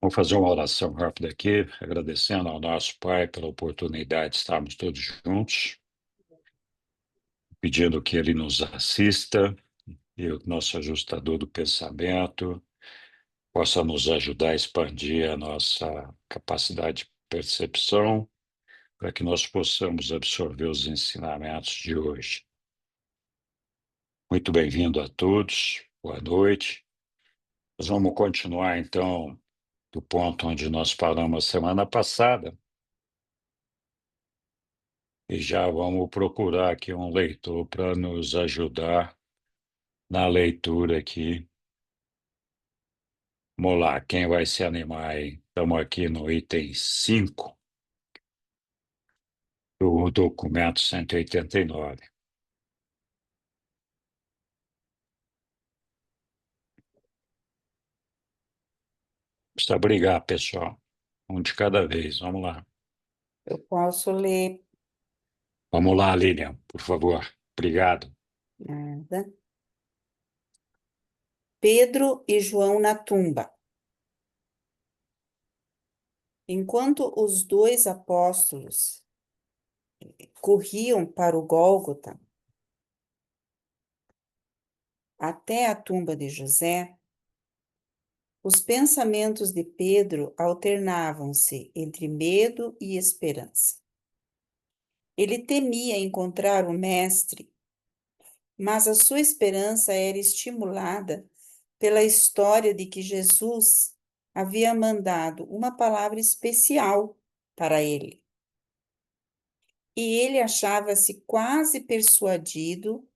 Vou fazer uma oração rápida aqui, agradecendo ao nosso Pai pela oportunidade de estarmos todos juntos, pedindo que Ele nos assista e o nosso ajustador do pensamento possa nos ajudar a expandir a nossa capacidade de percepção, para que nós possamos absorver os ensinamentos de hoje. Muito bem-vindo a todos, boa noite. Nós vamos continuar, então, do ponto onde nós paramos semana passada, e já vamos procurar aqui um leitor para nos ajudar na leitura aqui. Vamos lá, quem vai se animar aí? Estamos aqui no item 5 do documento 189. Precisa brigar, pessoal. Um de cada vez, vamos lá. Eu posso ler. Vamos lá, Lilian, por favor. Obrigado. Nada. Pedro e João na tumba. Enquanto os dois apóstolos corriam para o Gólgota, até a tumba de José, os pensamentos de Pedro alternavam-se entre medo e esperança. Ele temia encontrar o Mestre, mas a sua esperança era estimulada pela história de que Jesus havia mandado uma palavra especial para ele. E ele achava-se quase persuadido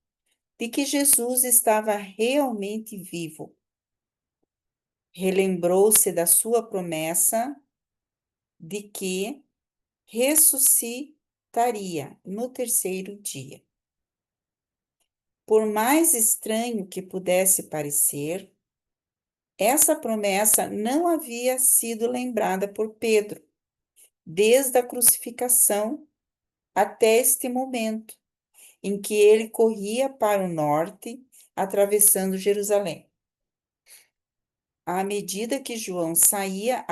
de que Jesus estava realmente vivo. Relembrou-se da sua promessa de que ressuscitaria no terceiro dia. Por mais estranho que pudesse parecer, essa promessa não havia sido lembrada por Pedro, desde a crucificação até este momento, em que ele corria para o norte, atravessando Jerusalém. À medida que João saía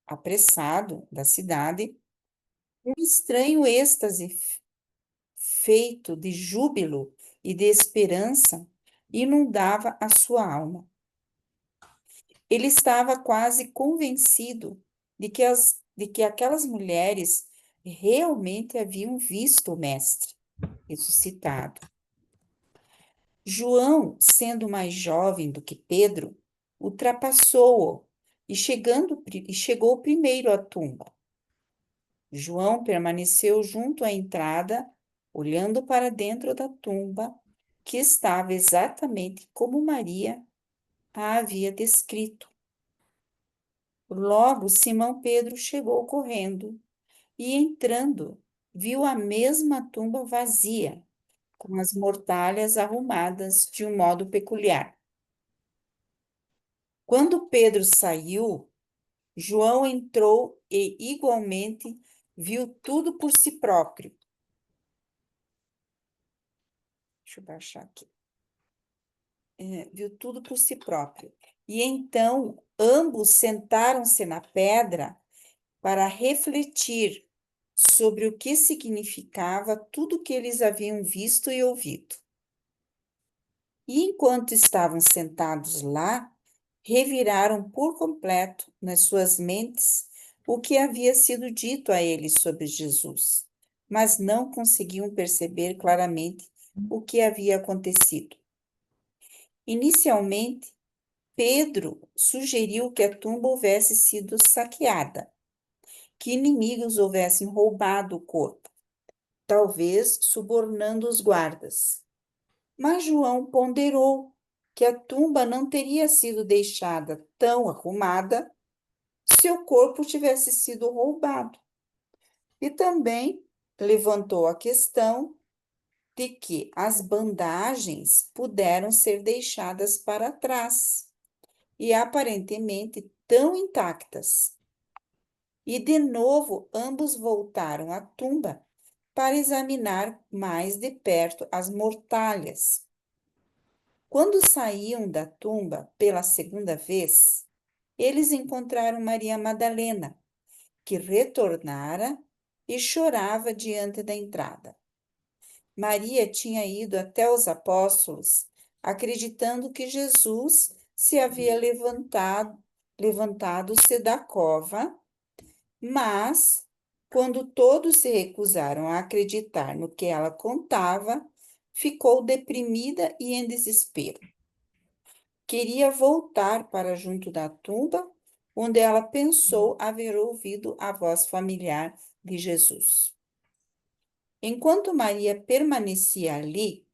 apressado da cidade, um estranho êxtase feito de júbilo e de esperança inundava a sua alma. Ele estava quase convencido de que aquelas mulheres realmente haviam visto o Mestre ressuscitado. João, sendo mais jovem do que Pedro, ultrapassou-o e chegou primeiro à tumba. João permaneceu junto à entrada, olhando para dentro da tumba, que estava exatamente como Maria a havia descrito. Logo, Simão Pedro chegou correndo e, entrando, viu a mesma tumba vazia, com as mortalhas arrumadas de um modo peculiar. Quando Pedro saiu, João entrou e, igualmente, viu tudo por si próprio. Deixa eu baixar aqui. Viu tudo por si próprio. E então, ambos sentaram-se na pedra para refletir sobre o que significava tudo que eles haviam visto e ouvido. E enquanto estavam sentados lá, reviraram por completo nas suas mentes o que havia sido dito a eles sobre Jesus, mas não conseguiam perceber claramente o que havia acontecido. Inicialmente, Pedro sugeriu que a tumba houvesse sido saqueada, que inimigos houvessem roubado o corpo, talvez subornando os guardas. Mas João ponderou que a tumba não teria sido deixada tão arrumada se o corpo tivesse sido roubado. E também levantou a questão de que as bandagens puderam ser deixadas para trás e aparentemente tão intactas. E de novo ambos voltaram à tumba para examinar mais de perto as mortalhas. Quando saíam da tumba pela segunda vez, eles encontraram Maria Madalena, que retornara e chorava diante da entrada. Maria tinha ido até os apóstolos, acreditando que Jesus se havia levantado-se da cova, mas quando todos se recusaram a acreditar no que ela contava, ficou deprimida e em desespero. Queria voltar para junto da tumba, onde ela pensou haver ouvido a voz familiar de Jesus. Enquanto Maria permanecia ali,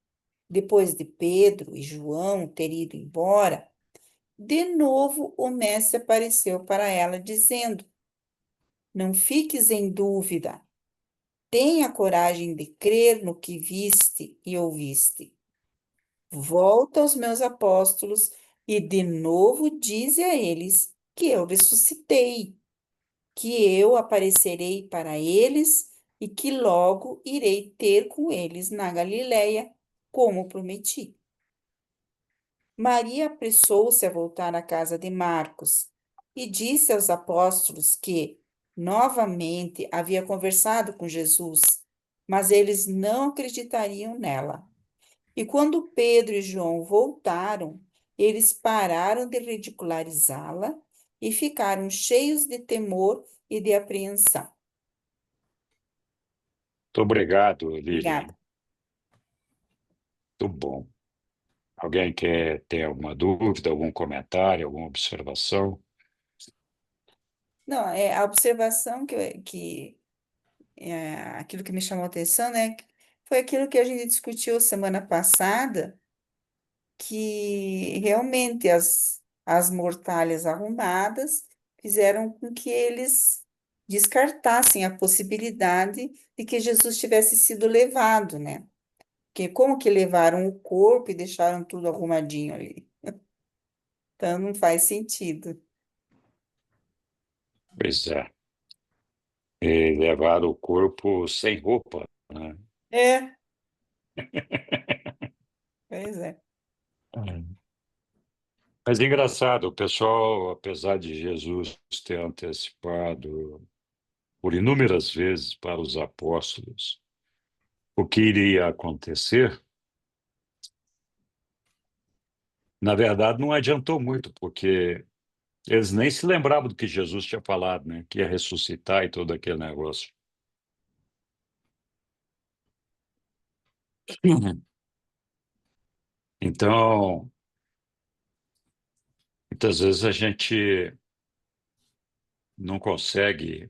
depois de Pedro e João terem ido embora, de novo o mestre apareceu para ela, dizendo: Não fiques em dúvida, tenha coragem de crer no que viste e ouviste. Volta aos meus apóstolos e de novo dize a eles que eu ressuscitei, que eu aparecerei para eles e que logo irei ter com eles na Galileia, como prometi. Maria apressou-se a voltar à casa de Marcos e disse aos apóstolos que, novamente, havia conversado com Jesus, mas eles não acreditariam nela. E quando Pedro e João voltaram, eles pararam de ridicularizá-la e ficaram cheios de temor e de apreensão. Muito obrigado, Lilian. Obrigada. Muito bom. Alguém quer ter alguma dúvida, algum comentário, alguma observação? Não, é a observação aquilo que me chamou a atenção, né? Foi aquilo que a gente discutiu semana passada, que realmente as mortalhas arrumadas fizeram com que eles descartassem a possibilidade de que Jesus tivesse sido levado, né? Porque como que levaram o corpo e deixaram tudo arrumadinho ali? Então não faz sentido. Pois é. E levaram o corpo sem roupa, né? É, pois é. É. Mas é engraçado, o pessoal, apesar de Jesus ter antecipado por inúmeras vezes para os apóstolos o que iria acontecer, na verdade não adiantou muito, porque eles nem se lembravam do que Jesus tinha falado, né? Que ia ressuscitar e todo aquele negócio. Então, muitas vezes a gente não consegue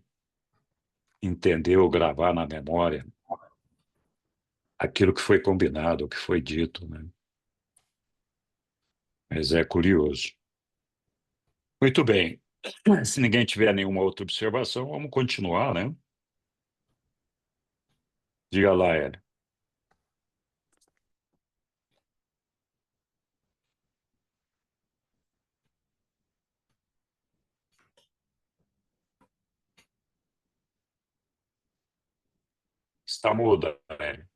entender ou gravar na memória aquilo que foi combinado, o que foi dito, né? Mas é curioso. Muito bem. Se ninguém tiver nenhuma outra observação, vamos continuar, né? Diga lá, Hélio. Está muda, Hélio.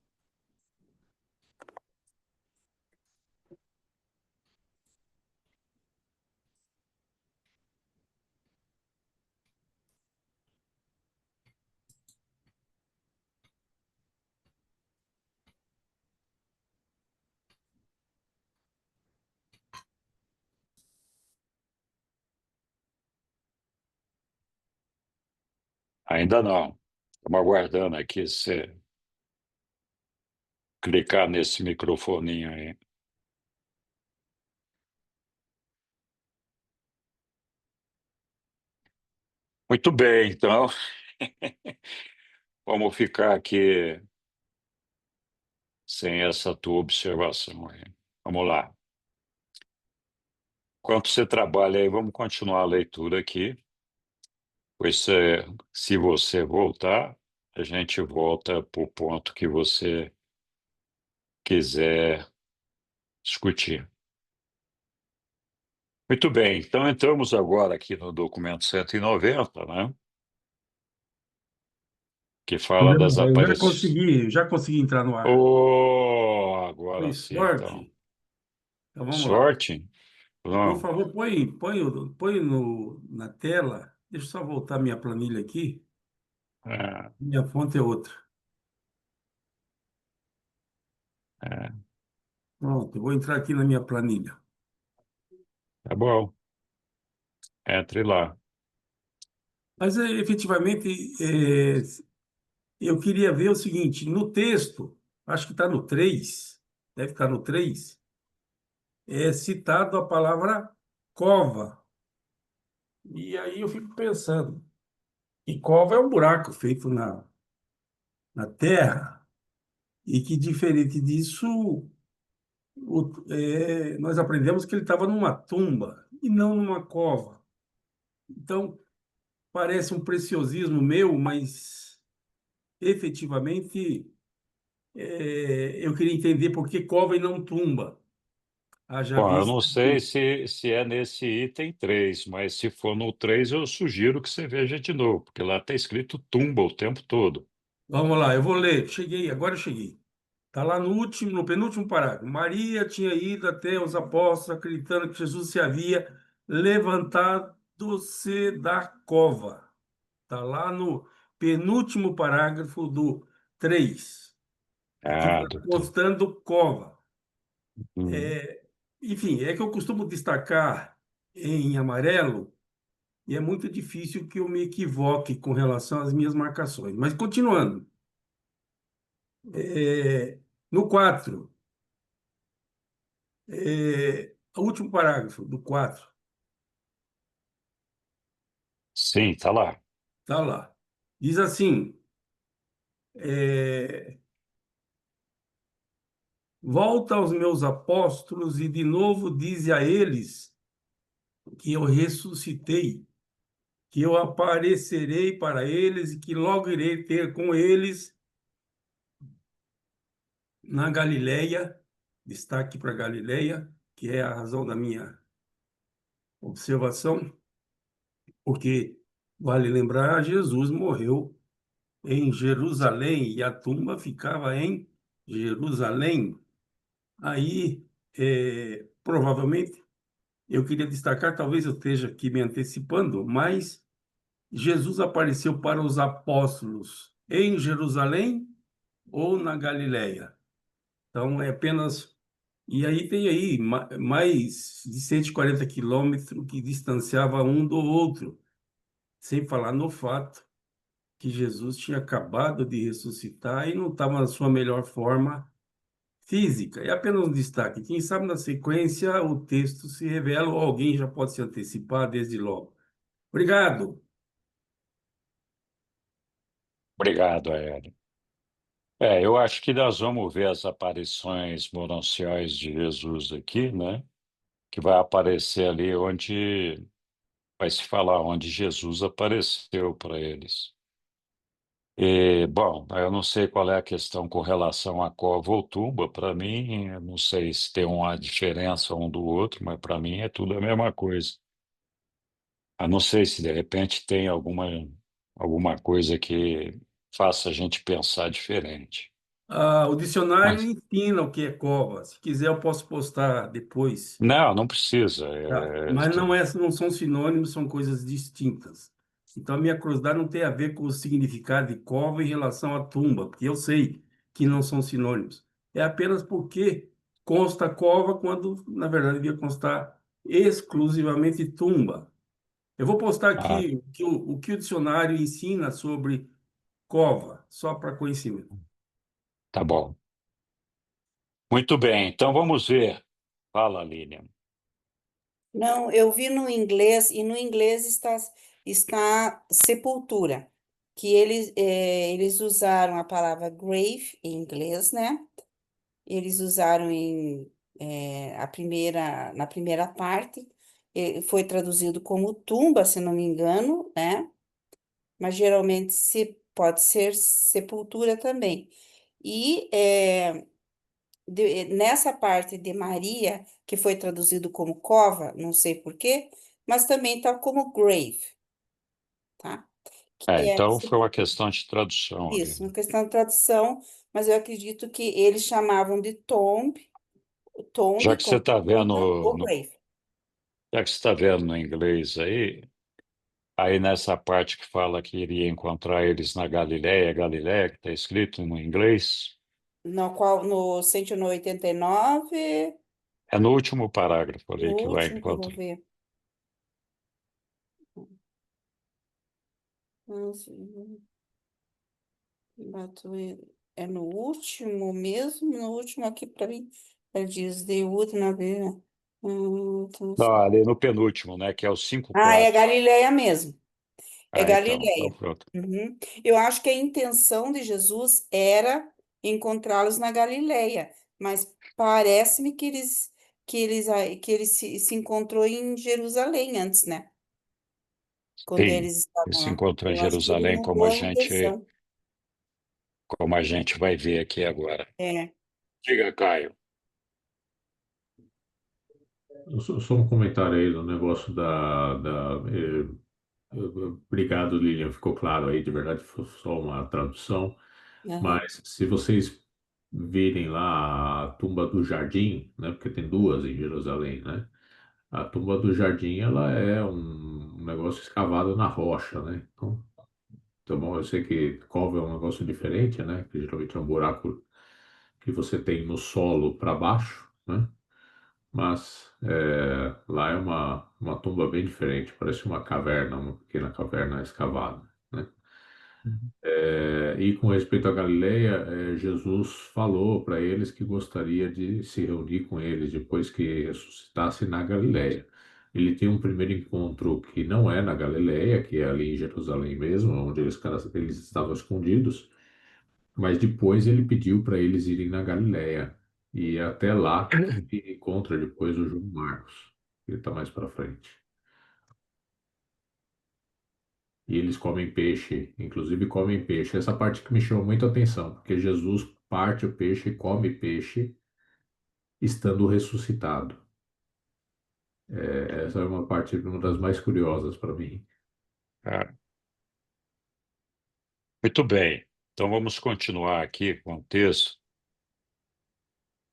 Ainda não. Estamos aguardando aqui você clicar nesse microfoninho aí. Muito bem, então, vamos ficar aqui sem essa tua observação aí. Vamos lá. Enquanto você trabalha aí, vamos continuar a leitura aqui. Pois se você voltar, a gente volta para o ponto que você quiser discutir. Muito bem, então entramos agora aqui no documento 190, né? que fala das aparições. Eu já consegui entrar no ar. Oh, Foi agora sim, então. sorte. Então vamos lá. Sorte? Por Vamos. favor, põe na tela. Deixa eu só voltar minha planilha aqui. É, Minha fonte é outra. é, Pronto, eu vou entrar aqui na minha planilha. tá bom. Entre lá. Mas, efetivamente, é, eu queria ver o seguinte: no texto, acho que está no 3, deve estar no 3, é citado a palavra cova. E aí eu fico pensando, e cova é um buraco feito na terra, e que, diferente disso, nós aprendemos que ele estava numa tumba e não numa cova. Então, parece um preciosismo meu, mas efetivamente eu queria entender por que cova e não tumba. Haja Bom, eu vista não sei que... se é nesse item 3, mas se for no 3, eu sugiro que você veja de novo, porque lá está escrito tumba o tempo todo. Vamos lá, eu vou ler. Cheguei, agora eu cheguei. Está lá no penúltimo parágrafo. Maria tinha ido até os apóstolos, acreditando que Jesus se havia levantado-se da cova. Está lá no penúltimo parágrafo do 3. Aqui Ah, está doutor. constando cova. Hum. É, enfim, é que eu costumo destacar em amarelo e é muito difícil que eu me equivoque com relação às minhas marcações. Mas continuando, no 4, o último parágrafo do 4, Sim, tá lá. está lá. Diz assim: é, volta aos meus apóstolos e de novo dize a eles que eu ressuscitei, que eu aparecerei para eles e que logo irei ter com eles na Galileia, destaque para Galileia, que é a razão da minha observação, porque vale lembrar, Jesus morreu em Jerusalém e a tumba ficava em Jerusalém. Aí, provavelmente, eu queria destacar, talvez eu esteja aqui me antecipando, mas Jesus apareceu para os apóstolos em Jerusalém ou na Galileia. Então, é apenas. E aí tem aí mais de 140 quilômetros que distanciava um do outro, sem falar no fato que Jesus tinha acabado de ressuscitar e não estava na sua melhor forma física. É apenas um destaque. Quem sabe na sequência o texto se revela ou alguém já pode se antecipar desde logo. Obrigado. Obrigado, Aélio. Eu acho que nós vamos ver as aparições monanciais de Jesus aqui, né? Que vai aparecer ali onde vai se falar onde Jesus apareceu para eles. E, bom, eu não sei qual é a questão com relação à cova ou tumba. Para mim, eu não sei se tem uma diferença um do outro, mas para mim é tudo a mesma coisa. A não ser se de repente tem alguma coisa que faça a gente pensar diferente. O dicionário Mas, ensina o que é cova. Se quiser, eu posso postar depois. não, não precisa. Tá? Mas não são sinônimos, são coisas distintas. Então, a minha curiosidade não tem a ver com o significado de cova em relação à tumba, porque eu sei que não são sinônimos. É apenas porque consta cova quando, na verdade, devia constar exclusivamente tumba. Eu vou postar Ah, aqui o que o dicionário ensina sobre cova, só para conhecimento. tá bom. Muito bem, então vamos ver. Fala, Lilian. Não, eu vi no inglês, e no inglês está sepultura, que eles usaram a palavra grave em inglês, né? Eles usaram na primeira parte, foi traduzido como tumba, se não me engano, né? Mas geralmente pode ser sepultura também. E nessa parte de Maria, que foi traduzido como cova, não sei por quê, mas também está como grave, tá? Então foi uma questão de tradução ali, Isso, uma né? questão de tradução, mas eu acredito que eles chamavam de Já tomb, que você como está tumba vendo, ou grave. já que você está vendo no inglês aí nessa parte que fala que iria encontrar eles na Galiléia, Galiléia, que está escrito no inglês, No 189, é no último parágrafo no ali que vai último que eu vou encontrar. ver. É no último mesmo? No último aqui para mim. Ele diz, The would not be. Então, Não, ali no penúltimo, né, que é o é 5:4. Galileia mesmo. É Então Galileia. pronto. Uhum. Eu acho que a intenção de Jesus era encontrá-los na Galileia, mas parece-me que ele se encontrou em Jerusalém antes, né? Quando Sim, eles ele estavam se lá. encontrou em Eu acho que ele Jerusalém, mudou a intenção. como a gente vai ver aqui agora. É. Diga, Caio. Só um comentário aí do negócio obrigado, Lilian, ficou claro aí, de verdade, foi só uma tradução. Aham. Mas se vocês virem lá a tumba do Jardim, né, porque tem duas em Jerusalém, né? A tumba do Jardim, ela é um negócio escavado na rocha, né? Então bom, eu sei que cova é um negócio diferente, né? Que geralmente é um buraco que você tem no solo para baixo, né? Mas lá é uma tumba bem diferente, parece uma caverna, uma pequena caverna escavada, né? E com respeito à Galileia, Jesus falou para eles que gostaria de se reunir com eles depois que ressuscitasse na Galileia. Ele tem um primeiro encontro que não é na Galileia, que é ali em Jerusalém mesmo, onde eles estavam escondidos, mas depois ele pediu para eles irem na Galileia. E é até lá que ele encontra depois o João Marcos. Ele está mais para frente. E eles comem peixe, inclusive comem peixe. Essa parte que me chamou muita atenção, porque Jesus parte o peixe e come peixe estando ressuscitado. Essa é uma parte, uma das mais curiosas para mim. Ah, muito bem. Então vamos continuar aqui com o texto,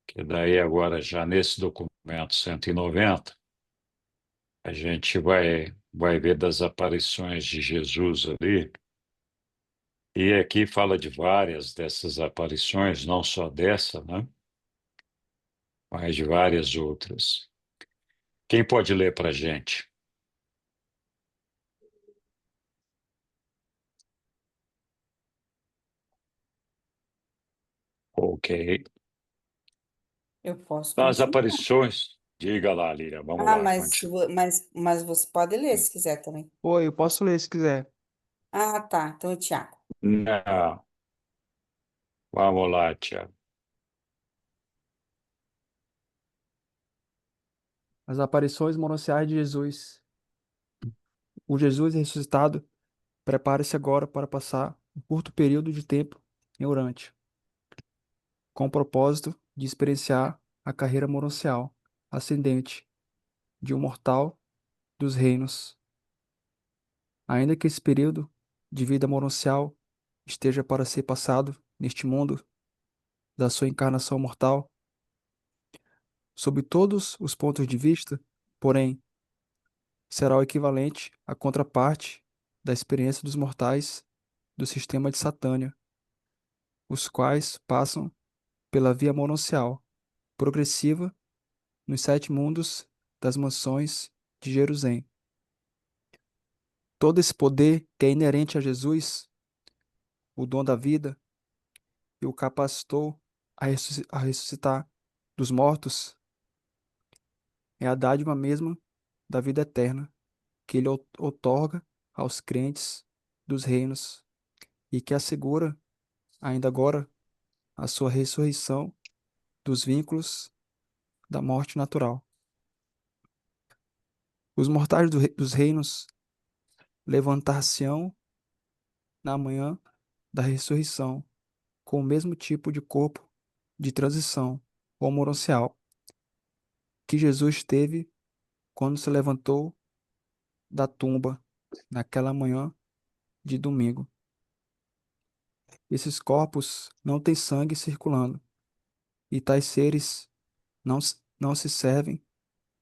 que daí agora já nesse documento 190, a gente vai ver das aparições de Jesus ali. E aqui fala de várias dessas aparições, não só dessa, né? Mas de várias outras. Quem pode ler para a gente? Ok. Eu posso Nas continuar. aparições, diga lá, Líria, vamos Ah, lá, mas, continua. mas você pode ler se quiser também. Oi, eu posso ler se quiser. Ah, tá. Então, Tiago. Não, vamos lá, Tiago. As aparições mononciais de Jesus. O Jesus ressuscitado prepara-se agora para passar um curto período de tempo em Orante, com o propósito de experienciar a carreira mononcial ascendente de um mortal dos reinos. Ainda que esse período de vida mononcial esteja para ser passado neste mundo da sua encarnação mortal, sob todos os pontos de vista, porém, será o equivalente à contraparte da experiência dos mortais do sistema de Satânia, os quais passam pela via mononcial, progressiva, nos 7 mundos das mansões de Jerusalém. Todo esse poder que é inerente a Jesus, o dom da vida, e o capacitou a ressuscitar dos mortos, é a dádiva mesma da vida eterna que ele outorga aos crentes dos reinos e que assegura, ainda agora, a sua ressurreição dos vínculos da morte natural. Os mortais dos reinos levantar-se-ão na manhã da ressurreição com o mesmo tipo de corpo de transição homoroucial que Jesus teve quando se levantou da tumba naquela manhã de domingo. Esses corpos não têm sangue circulando, e tais seres não se servem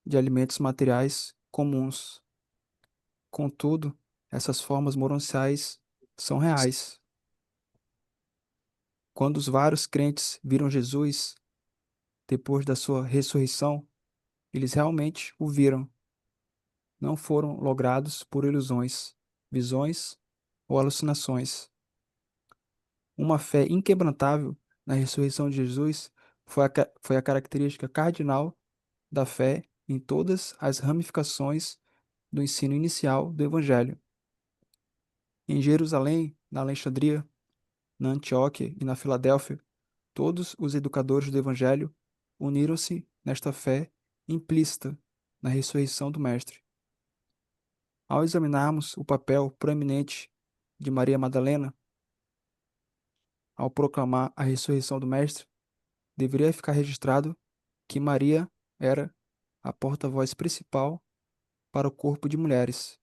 de alimentos materiais comuns. Contudo, essas formas moronciais são reais. Quando os vários crentes viram Jesus depois da sua ressurreição, eles realmente o viram. Não foram logrados por ilusões, visões ou alucinações. Uma fé inquebrantável na ressurreição de Jesus foi a característica cardinal da fé em todas as ramificações do ensino inicial do Evangelho. Em Jerusalém, na Alexandria, na Antioquia e na Filadélfia, todos os educadores do Evangelho uniram-se nesta fé implícita na ressurreição do Mestre. Ao examinarmos o papel proeminente de Maria Madalena ao proclamar a ressurreição do Mestre, deveria ficar registrado que Maria era a porta-voz principal para o corpo de mulheres,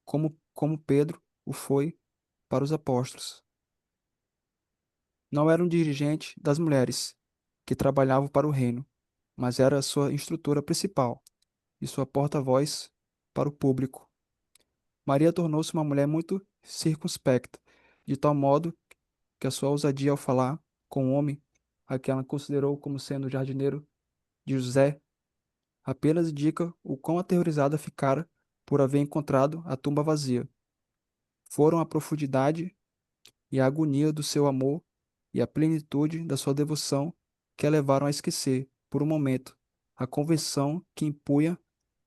como Pedro o foi para os apóstolos. Não era um dirigente das mulheres que trabalhavam para o reino, mas era a sua instrutora principal e sua porta-voz para o público. Maria tornou-se uma mulher muito circunspecta, de tal modo que a sua ousadia ao falar com o homem, a que ela considerou como sendo o jardineiro de José, apenas indica o quão aterrorizada ficara por haver encontrado a tumba vazia. Foram a profundidade e a agonia do seu amor e a plenitude da sua devoção que a levaram a esquecer, por um momento, a convenção que impunha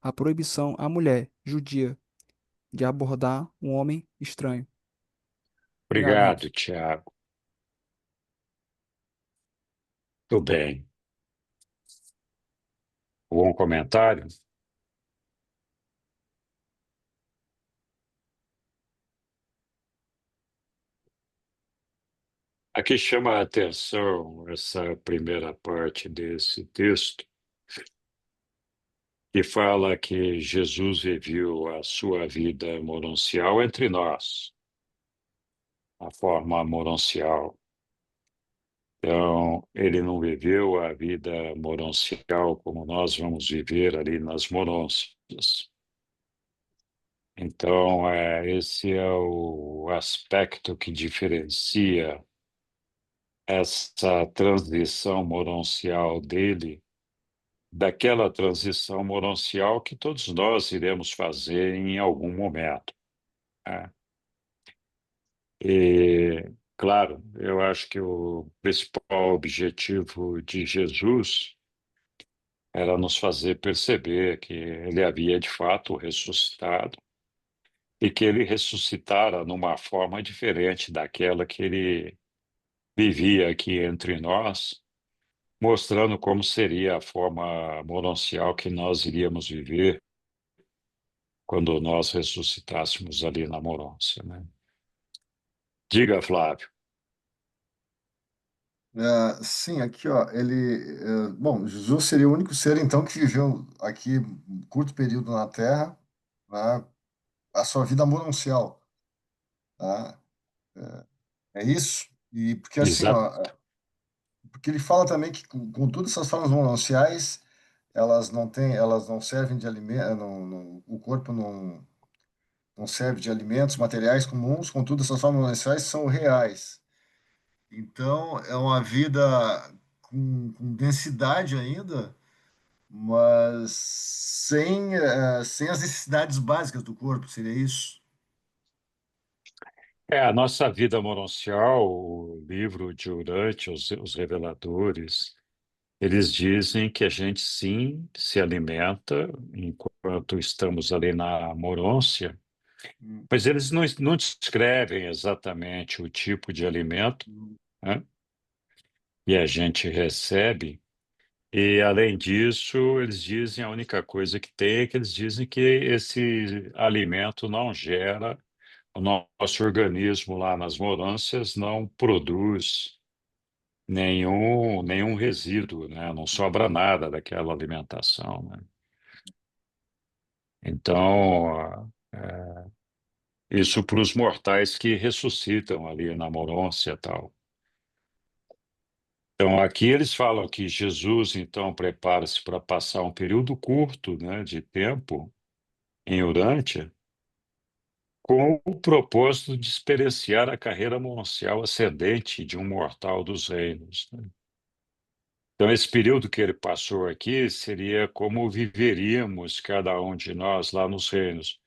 a proibição à mulher judia de abordar um homem estranho. Obrigado, Obrigado, Henrique. Tiago. Tudo bem. Algum comentário? Aqui chama a atenção essa primeira parte desse texto, que fala que Jesus viveu a sua vida moroncial entre nós, a forma moroncial. Então, ele não viveu a vida moroncial como nós vamos viver ali nas morôncias. Então, esse é o aspecto que diferencia essa transição moroncial dele daquela transição moroncial que todos nós iremos fazer em algum momento, né? E, claro, eu acho que o principal objetivo de Jesus era nos fazer perceber que ele havia de fato ressuscitado e que ele ressuscitara numa forma diferente daquela que ele vivia aqui entre nós, mostrando como seria a forma monancial que nós iríamos viver quando nós ressuscitássemos ali na Morôncia, né? Diga, Flávio. Sim, aqui, ó, bom, Jesus seria o único ser, então, que viveu aqui um curto período na Terra, né, a sua vida monancial, tá? É isso? E porque, assim, Exato. ó, porque ele fala também que, com todas essas formas monanciais, elas não servem de alimento, o corpo não serve de alimentos materiais comuns, contudo, essas formas monanciais são reais. Então, é uma vida com densidade ainda, mas sem as necessidades básicas do corpo, seria isso? A nossa vida monancial, o livro de Urante, os reveladores, eles dizem que a gente sim se alimenta enquanto estamos ali na morôncia, Hum, mas eles não descrevem exatamente o tipo de alimento, hum, né, que a gente recebe. E, além disso, eles dizem a única coisa que tem é que eles dizem que esse alimento não gera, o nosso organismo lá nas morâncias não produz nenhum resíduo, né? Não sobra nada daquela alimentação, né? Então, Isso para os mortais que ressuscitam ali na Morôncia e tal. Então, aqui eles falam que Jesus, então, prepara-se para passar um período curto, né, de tempo em Urântia, com o propósito de experienciar a carreira monancial ascendente de um mortal dos reinos, né? Então, esse período que ele passou aqui seria como viveríamos cada um de nós lá nos reinos,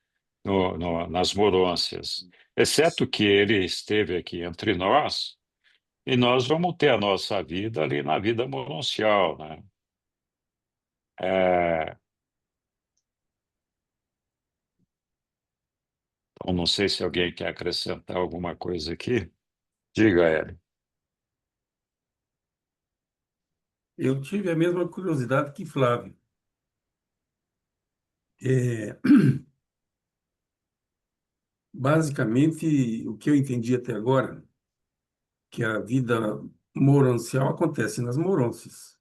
nas Morôncias, exceto que ele esteve aqui entre nós, e nós vamos ter a nossa vida ali na vida moroncial, né? É, então, não sei se alguém quer acrescentar alguma coisa aqui. Diga, Hélio. Eu tive a mesma curiosidade que Flávio. É, basicamente, o que eu entendi até agora, que a vida moroncial acontece nas morôncias,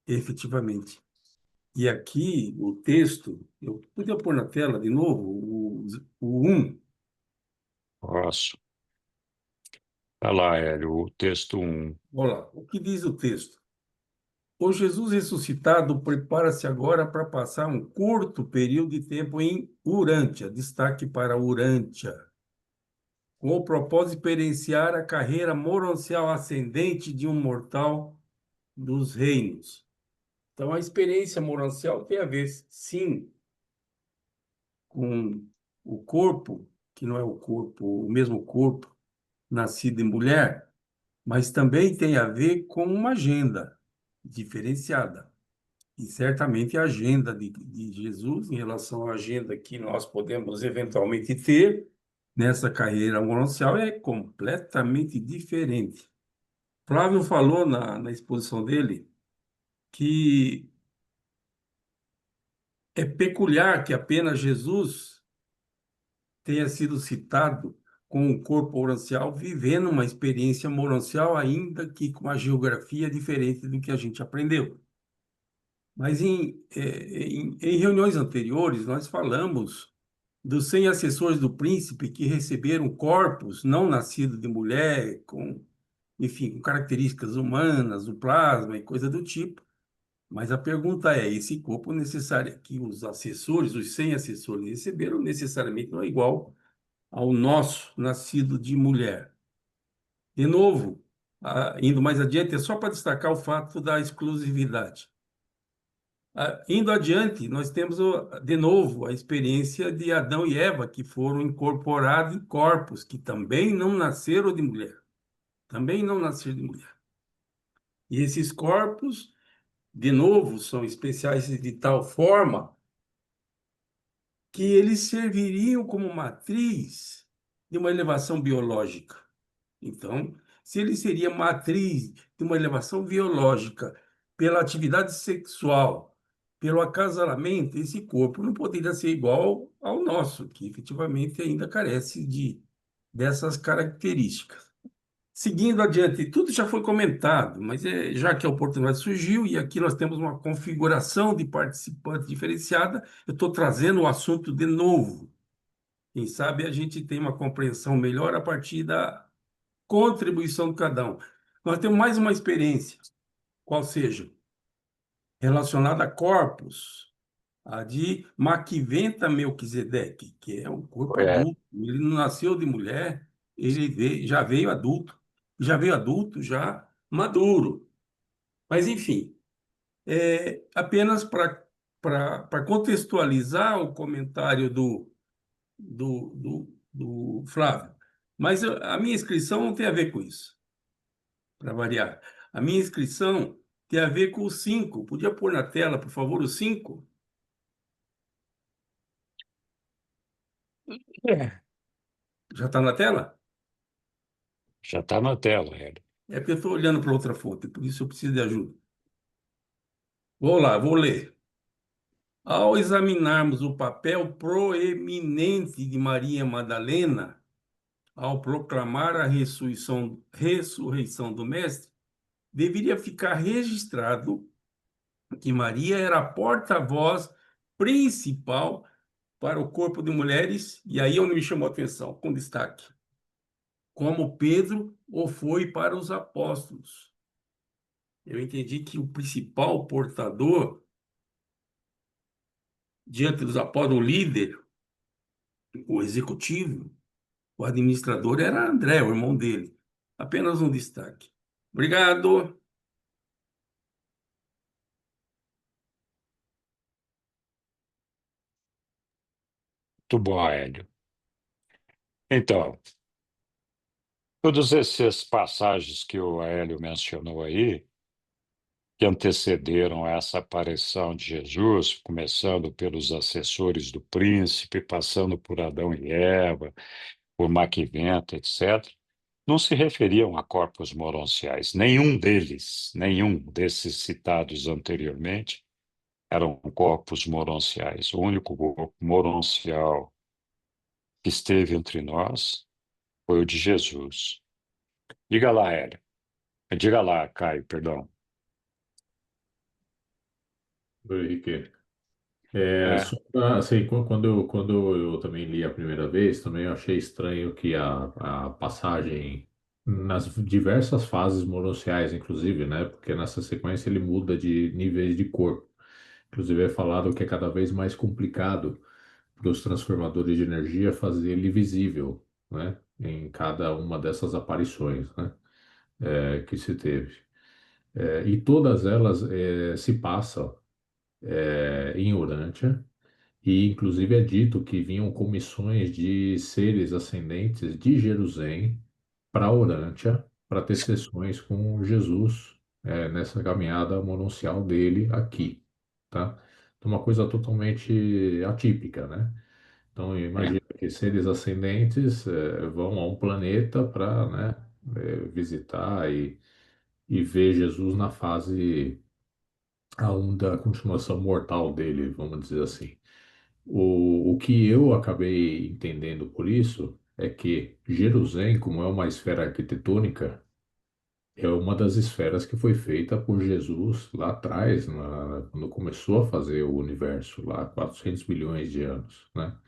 efetivamente. E aqui, o texto, eu podia pôr na tela de novo, o 1. Posso. Tá lá, Hélio, o texto 1. Olha lá, o que diz o texto? O Jesus ressuscitado prepara-se agora para passar um curto período de tempo em Urântia, destaque para Urântia, com o propósito de experienciar a carreira moroncial ascendente de um mortal dos reinos. Então, a experiência moroncial tem a ver, sim, com o corpo, que não é o corpo, o mesmo corpo nascido em mulher, mas também tem a ver com uma agenda diferenciada. E certamente a agenda de Jesus, em relação à agenda que nós podemos eventualmente ter nessa carreira moroncial, é completamente diferente. Flávio falou na exposição dele que é peculiar que apenas Jesus tenha sido citado com o corpo moroncial, vivendo uma experiência moroncial, ainda que com uma geografia diferente do que a gente aprendeu. Mas em reuniões anteriores, nós falamos dos 100 assessores do príncipe que receberam corpos não nascidos de mulher, com, enfim, com características humanas, o plasma e coisa do tipo. Mas a pergunta é, esse corpo necessário que os assessores, os 100 assessores receberam, necessariamente não é igual ao nosso, nascido de mulher. De novo, indo mais adiante, é só para destacar o fato da exclusividade. Indo adiante, nós temos, de novo, a experiência de Adão e Eva, que foram incorporados em corpos que também não nasceram de mulher. Também não nasceram de mulher. E esses corpos, de novo, são especiais de tal forma que eles serviriam como matriz de uma elevação biológica. Então, se ele seria matriz de uma elevação biológica pela atividade sexual, pelo acasalamento, esse corpo não poderia ser igual ao nosso, que efetivamente ainda carece dessas características. Seguindo adiante, tudo já foi comentado, mas já que a oportunidade surgiu e aqui nós temos uma configuração de participante diferenciada, eu estou trazendo o assunto de novo. Quem sabe a gente tem uma compreensão melhor a partir da contribuição de cada um. Nós temos mais uma experiência, qual seja, relacionada a corpos, a de Maquiventa Melquisedeque, que é um corpo É, adulto. Ele não nasceu de mulher, já veio adulto, já maduro. Mas, enfim, apenas para contextualizar o comentário do Flávio. Mas a minha inscrição não tem a ver com isso, para variar. A minha inscrição tem a ver com o 5. Podia pôr na tela, por favor, o 5? é, Já está na tela? já está na tela, Hélio. É porque eu estou olhando para outra fonte, por isso eu preciso de ajuda. Vou lá, vou ler. Ao examinarmos o papel proeminente de Maria Madalena ao proclamar a ressurreição do Mestre, deveria ficar registrado que Maria era a porta-voz principal para o corpo de mulheres, e aí onde me chamou a atenção, com destaque, como Pedro o foi para os apóstolos. Eu entendi que o principal portador diante dos apóstolos, o líder, o executivo, o administrador era André, o irmão dele. Apenas um destaque. Obrigado. Muito bom, Hélio. Então, todas essas passagens que o Hélio mencionou aí, que antecederam essa aparição de Jesus, começando pelos assessores do príncipe, passando por Adão e Eva, por Maquiventa, etc., não se referiam a corpos moronciais. Nenhum desses citados anteriormente, eram corpos moronciais. O único corpo moroncial que esteve entre nós foi o de Jesus. Diga lá, Hélio. Diga lá, Caio, perdão. Oi, Henrique. É, Só assim, quando eu também li a primeira vez, também eu achei estranho que a passagem, nas diversas fases moronciais, inclusive, né? Porque nessa sequência ele muda de níveis de corpo. Inclusive é falado que é cada vez mais complicado para os transformadores de energia fazer ele visível, né? Em cada uma dessas aparições, né? Que se teve. E todas elas se passam em Urântia. E, inclusive, é dito que vinham comissões de seres ascendentes de Jerusalém para Orântia para ter sessões com Jesus nessa caminhada mononcial dele aqui, tá? Então, uma coisa totalmente atípica, né? Então, é, imagina que seres ascendentes vão a um planeta para, né, visitar e ver Jesus na fase da continuação mortal dele, vamos dizer assim. O que eu acabei entendendo por isso é que Jerusalém, como é uma esfera arquitetônica, é uma das esferas que foi feita por Jesus lá atrás, quando começou a fazer o universo, lá há 400 milhões de anos, né?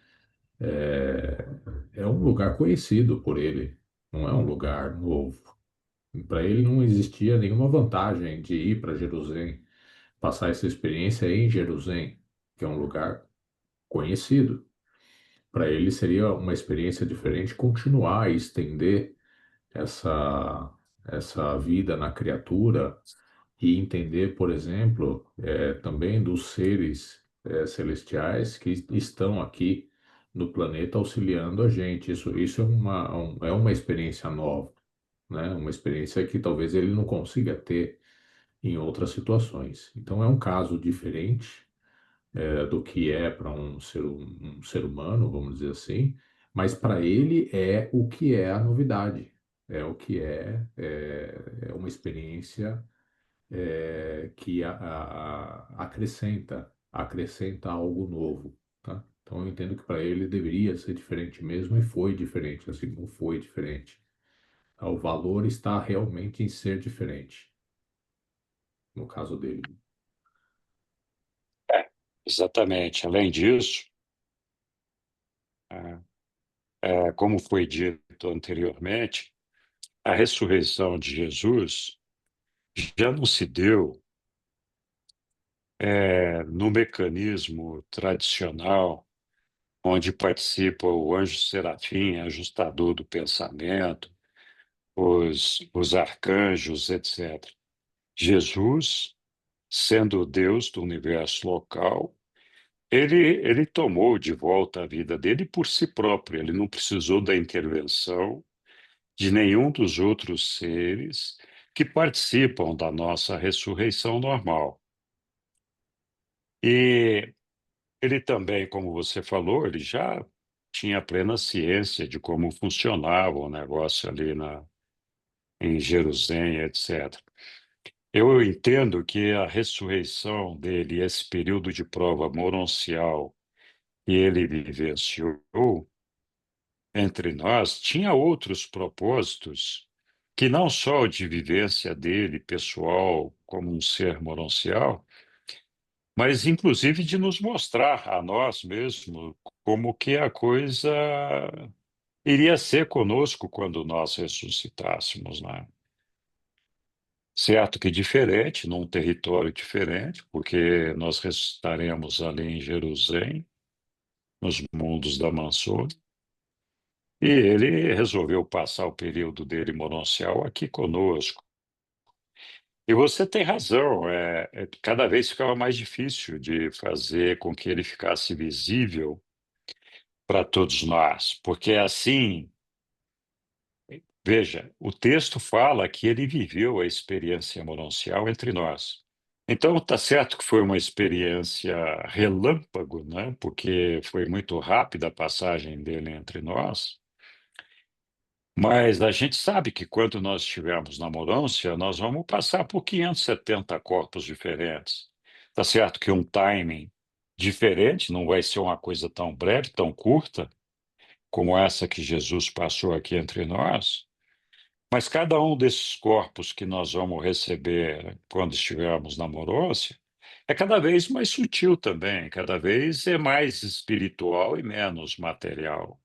É um lugar conhecido por ele, não é um lugar novo. Para ele não existia nenhuma vantagem de ir para Jerusalém, passar essa experiência em Jerusalém, que é um lugar conhecido. Para ele seria uma experiência diferente continuar e estender essa, essa vida na criatura e entender, por exemplo, também dos seres celestiais que estão aqui no planeta auxiliando a gente. Isso é uma experiência nova, né? Uma experiência que talvez ele não consiga ter em outras situações. Então é um caso diferente do que é para um ser humano, vamos dizer assim, mas para ele é o que é a novidade, é o que é uma experiência que acrescenta algo novo, tá? Então eu entendo que para ele deveria ser diferente mesmo e foi diferente, assim como foi diferente. O valor está realmente em ser diferente, no caso dele. é, exatamente. Além disso, como foi dito anteriormente, a ressurreição de Jesus já não se deu no mecanismo tradicional, onde participa o anjo serafim, ajustador do pensamento, os arcanjos, etc. Jesus, sendo o Deus do universo local, ele tomou de volta a vida dele por si próprio, ele não precisou da intervenção de nenhum dos outros seres que participam da nossa ressurreição normal. E ele também, como você falou, ele já tinha plena ciência de como funcionava o negócio ali em Jerusalém, etc. Eu entendo que a ressurreição dele, esse período de prova moroncial que ele vivenciou entre nós, tinha outros propósitos que não só de vivência dele, pessoal, como um ser moroncial, mas inclusive de nos mostrar a nós mesmos como que a coisa iria ser conosco quando nós ressuscitássemos, né? Certo que diferente, num território diferente, porque nós ressuscitaremos ali em Jerusalém, nos mundos da mansão, e ele resolveu passar o período dele mononcial aqui conosco. E você tem razão, cada vez ficava mais difícil de fazer com que ele ficasse visível para todos nós, porque assim, veja, o texto fala que ele viveu a experiência mononcial entre nós. Então, está certo que foi uma experiência relâmpago, né? Porque foi muito rápida a passagem dele entre nós. Mas a gente sabe que quando nós estivermos na morância, nós vamos passar por 570 corpos diferentes. Está certo que um timing diferente, não vai ser uma coisa tão breve, tão curta, como essa que Jesus passou aqui entre nós, mas cada um desses corpos que nós vamos receber quando estivermos na morôncia é cada vez mais sutil também, cada vez é mais espiritual e menos material.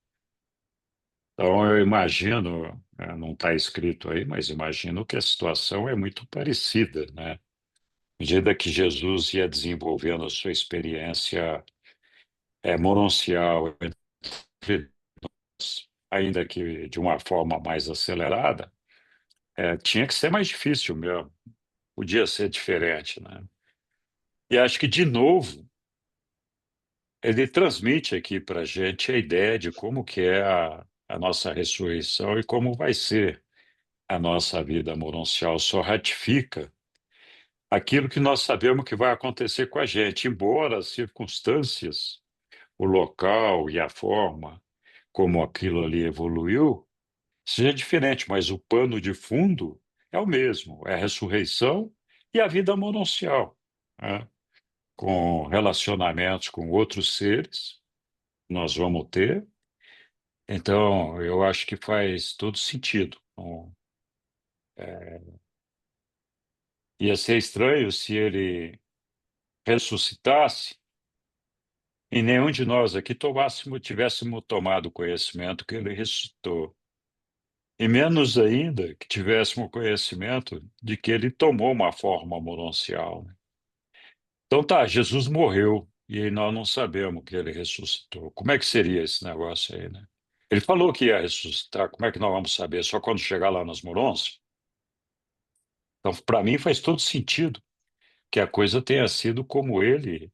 Então, eu imagino, não está escrito aí, mas imagino que a situação é muito parecida, né? À medida que Jesus ia desenvolvendo a sua experiência mononcial, entre nós, ainda que de uma forma mais acelerada, tinha que ser mais difícil mesmo, podia ser diferente, né? E acho que, de novo, ele transmite aqui para a gente a ideia de como que é a nossa ressurreição e como vai ser a nossa vida mononcial, só ratifica aquilo que nós sabemos que vai acontecer com a gente, embora as circunstâncias, o local e a forma como aquilo ali evoluiu seja diferente, mas o pano de fundo é o mesmo, é a ressurreição e a vida mononcial, né? Com relacionamentos com outros seres, nós vamos ter. Então, eu acho que faz todo sentido. Então, ia ser estranho se ele ressuscitasse e nenhum de nós aqui tivéssemos tomado conhecimento que ele ressuscitou. E menos ainda que tivéssemos conhecimento de que ele tomou uma forma mononcial, né? Então tá, Jesus morreu e nós não sabemos que ele ressuscitou. Como é que seria esse negócio aí, né? Ele falou que ia ressuscitar, como é que nós vamos saber? Só quando chegar lá nas Morons? Então, para mim, faz todo sentido que a coisa tenha sido como ele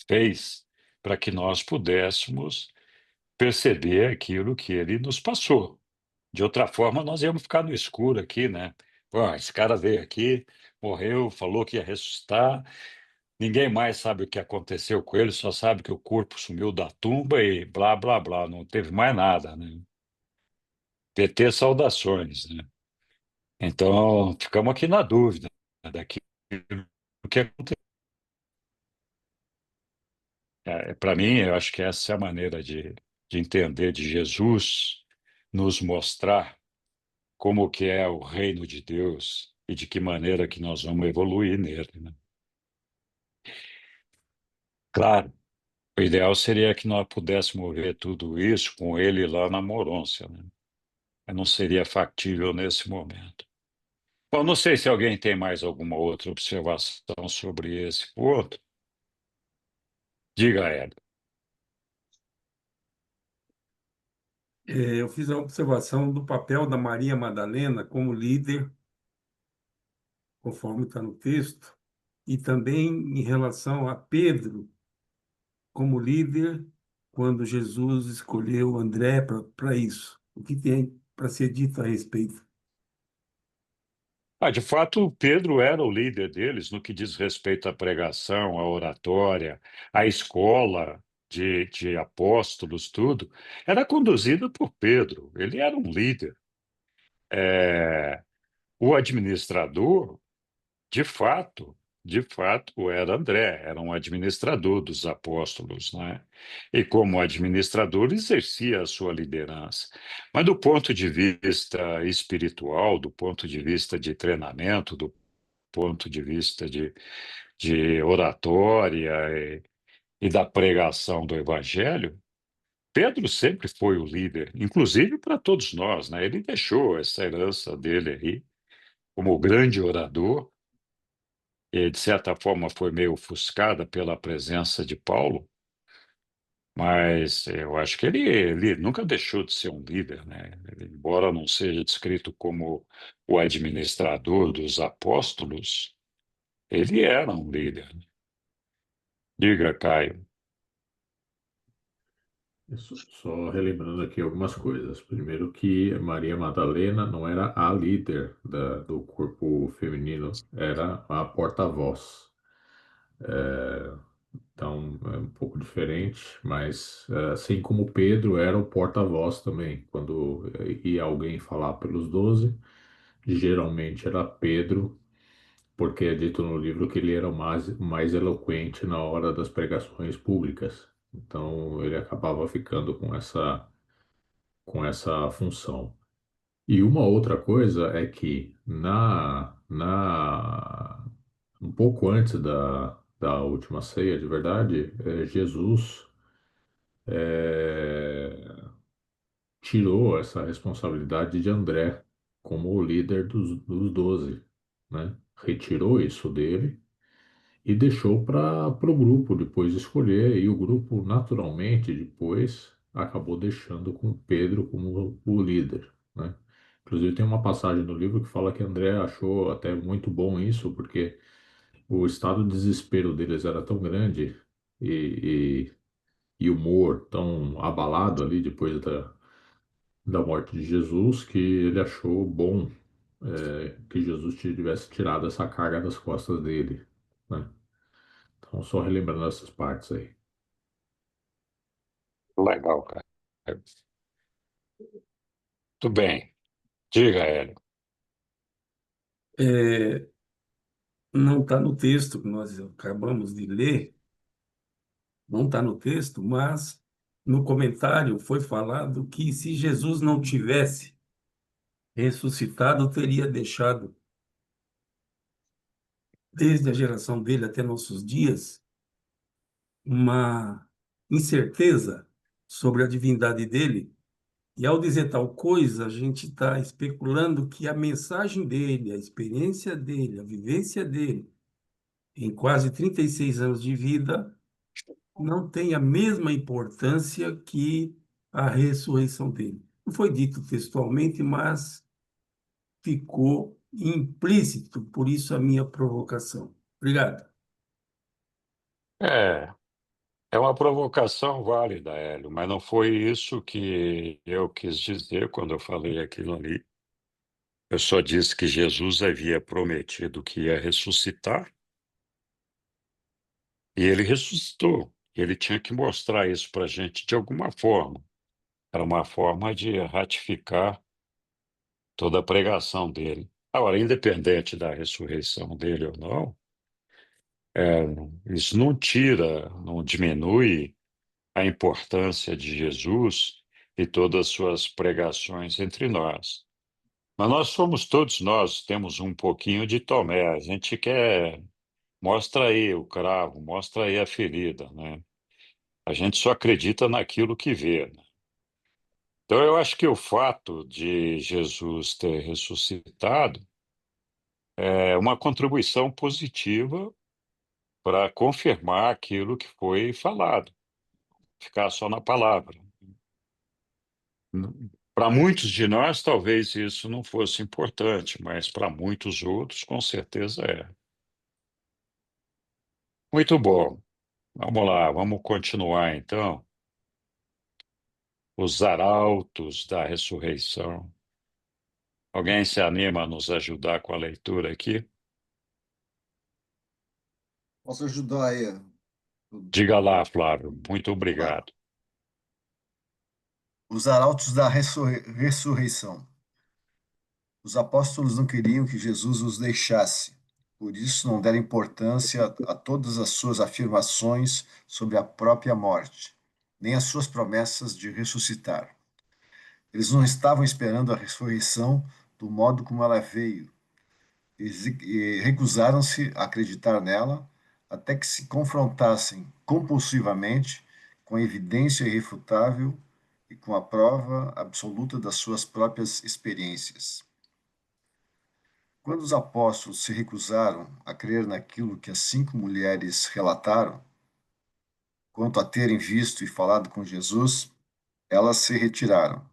fez, para que nós pudéssemos perceber aquilo que ele nos passou. De outra forma, nós íamos ficar no escuro aqui, né? Pô, esse cara veio aqui, morreu, falou que ia ressuscitar, ninguém mais sabe o que aconteceu com ele, só sabe que o corpo sumiu da tumba e blá, blá, blá, não teve mais nada, né? PT saudações, né? Então, ficamos aqui na dúvida daquilo que aconteceu. Para mim, eu acho que essa é a maneira de entender de Jesus nos mostrar como que é o reino de Deus e de que maneira que nós vamos evoluir nele, né? Claro, o ideal seria que nós pudéssemos ver tudo isso com ele lá na Morôncia, né? Mas não seria factível nesse momento. Bom, não sei se alguém tem mais alguma outra observação sobre esse ponto. Diga, Ed. Eu fiz a observação do papel da Maria Madalena como líder, conforme está no texto, e também em relação a Pedro como líder quando Jesus escolheu André para isso. O que tem para ser dito a respeito? De fato, Pedro era o líder deles no que diz respeito à pregação, à oratória, à escola de apóstolos, tudo. Era conduzida por Pedro, ele era um líder. É, o administrador, de fato, era André, era um administrador dos apóstolos, né? E como administrador exercia a sua liderança. Mas do ponto de vista espiritual, do ponto de vista de treinamento, do ponto de vista de de oratória e da pregação do evangelho, Pedro sempre foi o líder, inclusive para todos nós, né? Ele deixou essa herança dele aí como grande orador, e de certa forma foi meio ofuscada pela presença de Paulo, mas eu acho que ele nunca deixou de ser um líder, né? Embora não seja descrito como o administrador dos apóstolos, ele era um líder. Diga, Caio. Só relembrando aqui algumas coisas. Primeiro que Maria Madalena não era a líder do corpo feminino, era a porta-voz. É, então é um pouco diferente, mas assim como Pedro era o porta-voz também. Quando ia alguém falar pelos 12, geralmente era Pedro, porque é dito no livro que ele era o mais eloquente na hora das pregações públicas. Então ele acabava ficando com essa função. E uma outra coisa é que um pouco antes da última ceia, de verdade, Jesus eh, tirou essa responsabilidade de André como o líder dos 12, né? Retirou isso dele e deixou para o grupo depois escolher, e o grupo naturalmente depois acabou deixando com Pedro como o líder, né? Inclusive tem uma passagem no livro que fala que André achou até muito bom isso, porque o estado de desespero deles era tão grande e o humor tão abalado ali depois da morte de Jesus, que ele achou bom que Jesus tivesse tirado essa carga das costas dele, né? Então, só relembrando essas partes aí. Legal, cara. Tudo bem. Diga, Hélio. É, não está no texto que nós acabamos de ler, não está no texto, mas no comentário foi falado que se Jesus não tivesse ressuscitado, teria deixado, desde a geração dele até nossos dias, uma incerteza sobre a divindade dele. E ao dizer tal coisa, a gente está especulando que a mensagem dele, a experiência dele, a vivência dele, em quase 36 anos de vida, não tem a mesma importância que a ressurreição dele. Não foi dito textualmente, mas ficou implícito, por isso a minha provocação. Obrigado. É, é uma provocação válida, Hélio, mas não foi isso que eu quis dizer quando eu falei aquilo ali. Eu só disse que Jesus havia prometido que ia ressuscitar e ele ressuscitou. Ele tinha que mostrar isso para a gente de alguma forma. Era uma forma de ratificar toda a pregação dele. Agora, independente da ressurreição dele ou não, é, isso não tira, não diminui a importância de Jesus e todas as suas pregações entre nós. Mas nós somos todos nós, temos um pouquinho de Tomé. A gente quer, mostra aí o cravo, mostra aí a ferida, né? A gente só acredita naquilo que vê, né? Então eu acho que o fato de Jesus ter ressuscitado é uma contribuição positiva para confirmar aquilo que foi falado, ficar só na palavra. Para muitos de nós, talvez isso não fosse importante, mas para muitos outros, com certeza é. Muito bom. Vamos lá, vamos continuar então. Os arautos da ressurreição. Alguém se anima a nos ajudar com a leitura aqui? Posso ajudar aí? Diga lá, Flávio. Muito Claro. obrigado. Os arautos da ressurreição. Os apóstolos não queriam que Jesus os deixasse, por isso não deram importância a todas as suas afirmações sobre a própria morte, nem as suas promessas de ressuscitar. Eles não estavam esperando a ressurreição do modo como ela veio. Eles recusaram-se a acreditar nela, até que se confrontassem compulsivamente com a evidência irrefutável e com a prova absoluta das suas próprias experiências. Quando os apóstolos se recusaram a crer naquilo que as 5 mulheres relataram, quanto a terem visto e falado com Jesus, elas se retiraram.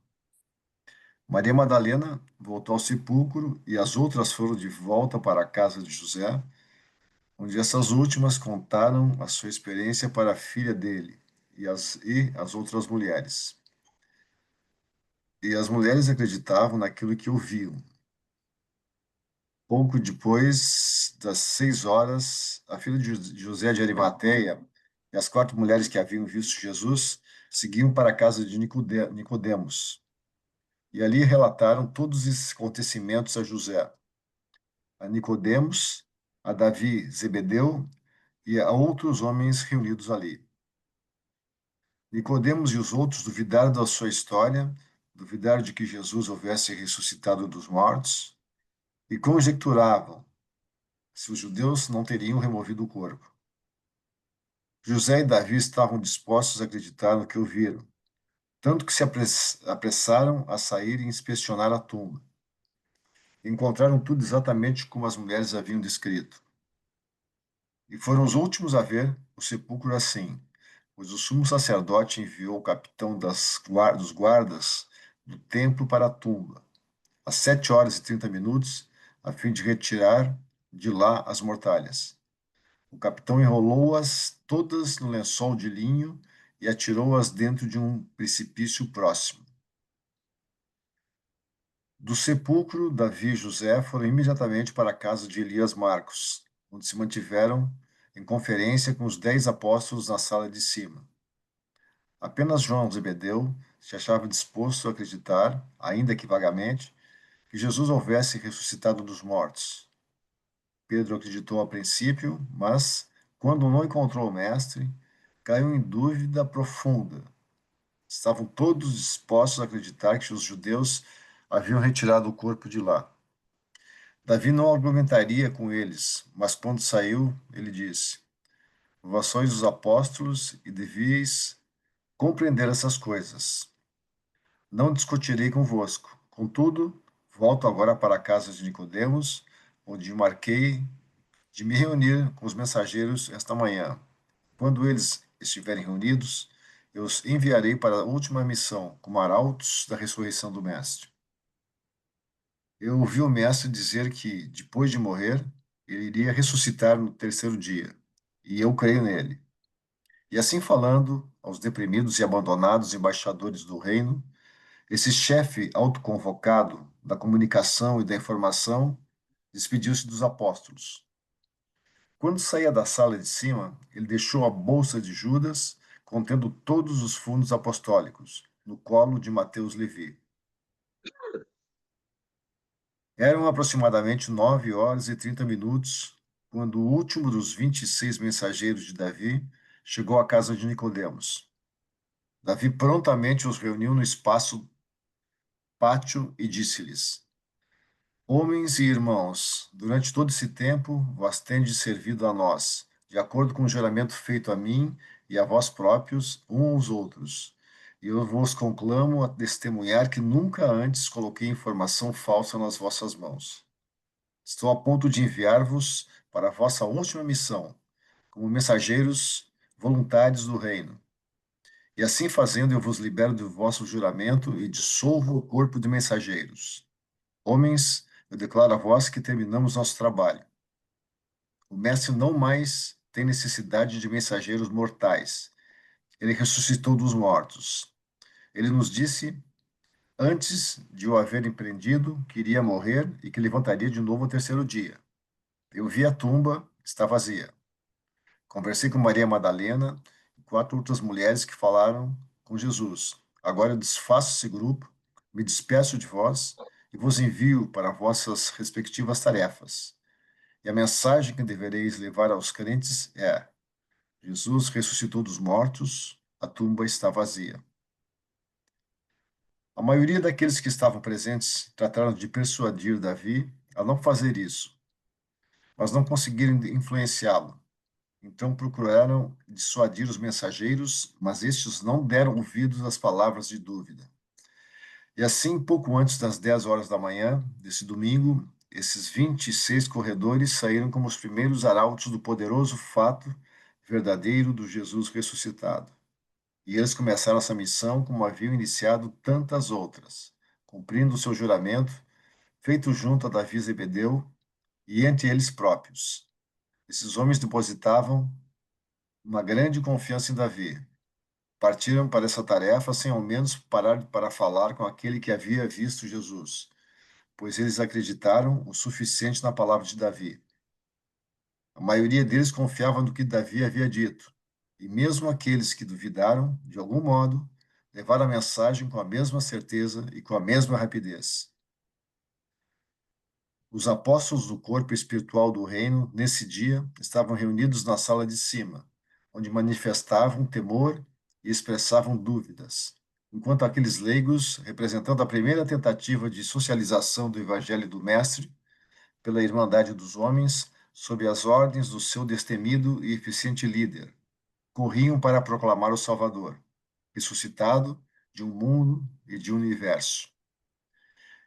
Maria Madalena voltou ao sepulcro e as outras foram de volta para a casa de José, onde essas últimas contaram a sua experiência para a filha dele e as outras mulheres. E as mulheres acreditavam naquilo que ouviam. Pouco depois das 6 horas, a filha de José de Arimateia e as 4 mulheres que haviam visto Jesus seguiam para a casa de Nicodemos e ali relataram todos esses acontecimentos a José, a Nicodemos, a Davi Zebedeu e a outros homens reunidos ali. Nicodemos e os outros duvidaram da sua história, duvidaram de que Jesus houvesse ressuscitado dos mortos e conjecturavam se os judeus não teriam removido o corpo. José e Davi estavam dispostos a acreditar no que ouviram, tanto que se apressaram a sair e inspecionar a tumba. Encontraram tudo exatamente como as mulheres haviam descrito. E foram os últimos a ver o sepulcro assim, pois o sumo sacerdote enviou o capitão dos guardas do templo para a tumba, às 7 horas e 30 minutos, a fim de retirar de lá as mortalhas. O capitão enrolou-as todas no lençol de linho e atirou-as dentro de um precipício próximo. Do sepulcro, Davi e José foram imediatamente para a casa de Elias Marcos, onde se mantiveram em conferência com os 10 apóstolos na sala de cima. Apenas João Zebedeu se achava disposto a acreditar, ainda que vagamente, que Jesus houvesse ressuscitado dos mortos. Pedro acreditou a princípio, mas, quando não encontrou o Mestre, caiu em dúvida profunda. Estavam todos dispostos a acreditar que os judeus haviam retirado o corpo de lá. Davi não argumentaria com eles, mas quando saiu, ele disse: Vós sois os apóstolos e devíeis compreender essas coisas. Não discutirei convosco. Contudo, volto agora para a casa de Nicodemos, onde marquei de me reunir com os mensageiros esta manhã. Quando eles estiverem reunidos, eu os enviarei para a última missão, como arautos da ressurreição do Mestre. Eu ouvi o Mestre dizer que, depois de morrer, ele iria ressuscitar no terceiro dia, e eu creio nele. E assim falando aos deprimidos e abandonados embaixadores do reino, esse chefe autoconvocado da comunicação e da informação despediu-se dos apóstolos. Quando saía da sala de cima, ele deixou a bolsa de Judas, contendo todos os fundos apostólicos, no colo de Mateus Levi. Eram aproximadamente 9 horas e 30 minutos, quando o último dos 26 mensageiros de Davi chegou à casa de Nicodemos. Davi prontamente os reuniu no espaço pátio e disse-lhes: Homens e irmãos, durante todo esse tempo vós tendes servido a nós, de acordo com o juramento feito a mim e a vós próprios, uns aos outros. E eu vos conclamo a testemunhar que nunca antes coloquei informação falsa nas vossas mãos. Estou a ponto de enviar-vos para a vossa última missão, como mensageiros voluntários do reino. E assim fazendo, eu vos libero do vosso juramento e dissolvo o corpo de mensageiros. Homens, eu declaro a vós que terminamos nosso trabalho. O Mestre não mais tem necessidade de mensageiros mortais. Ele ressuscitou dos mortos. Ele nos disse, antes de o haver empreendido, que iria morrer e que levantaria de novo ao terceiro dia. Eu vi a tumba, está vazia. Conversei com Maria Madalena e 4 outras mulheres que falaram com Jesus. Agora eu desfaço esse grupo, me despeço de vós e vos envio para vossas respectivas tarefas. E a mensagem que devereis levar aos crentes é: Jesus ressuscitou dos mortos, a tumba está vazia. A maioria daqueles que estavam presentes trataram de persuadir Davi a não fazer isso, mas não conseguiram influenciá-lo. Então procuraram dissuadir os mensageiros, mas estes não deram ouvidos às palavras de dúvida. E assim, pouco antes das 10 horas da manhã desse domingo, esses 26 corredores saíram como os primeiros arautos do poderoso fato verdadeiro do Jesus ressuscitado. E eles começaram essa missão como haviam iniciado tantas outras, cumprindo o seu juramento, feito junto a Davi e Zebedeu e entre eles próprios. Esses homens depositavam uma grande confiança em Davi. Partiram para essa tarefa sem ao menos parar para falar com aquele que havia visto Jesus, pois eles acreditaram o suficiente na palavra de Davi. A maioria deles confiava no que Davi havia dito, e mesmo aqueles que duvidaram, de algum modo, levaram a mensagem com a mesma certeza e com a mesma rapidez. Os apóstolos do corpo espiritual do reino, nesse dia, estavam reunidos na sala de cima, onde manifestavam temor e expressavam dúvidas, enquanto aqueles leigos, representando a primeira tentativa de socialização do Evangelho do Mestre, pela Irmandade dos Homens, sob as ordens do seu destemido e eficiente líder, corriam para proclamar o Salvador, ressuscitado de um mundo e de um universo.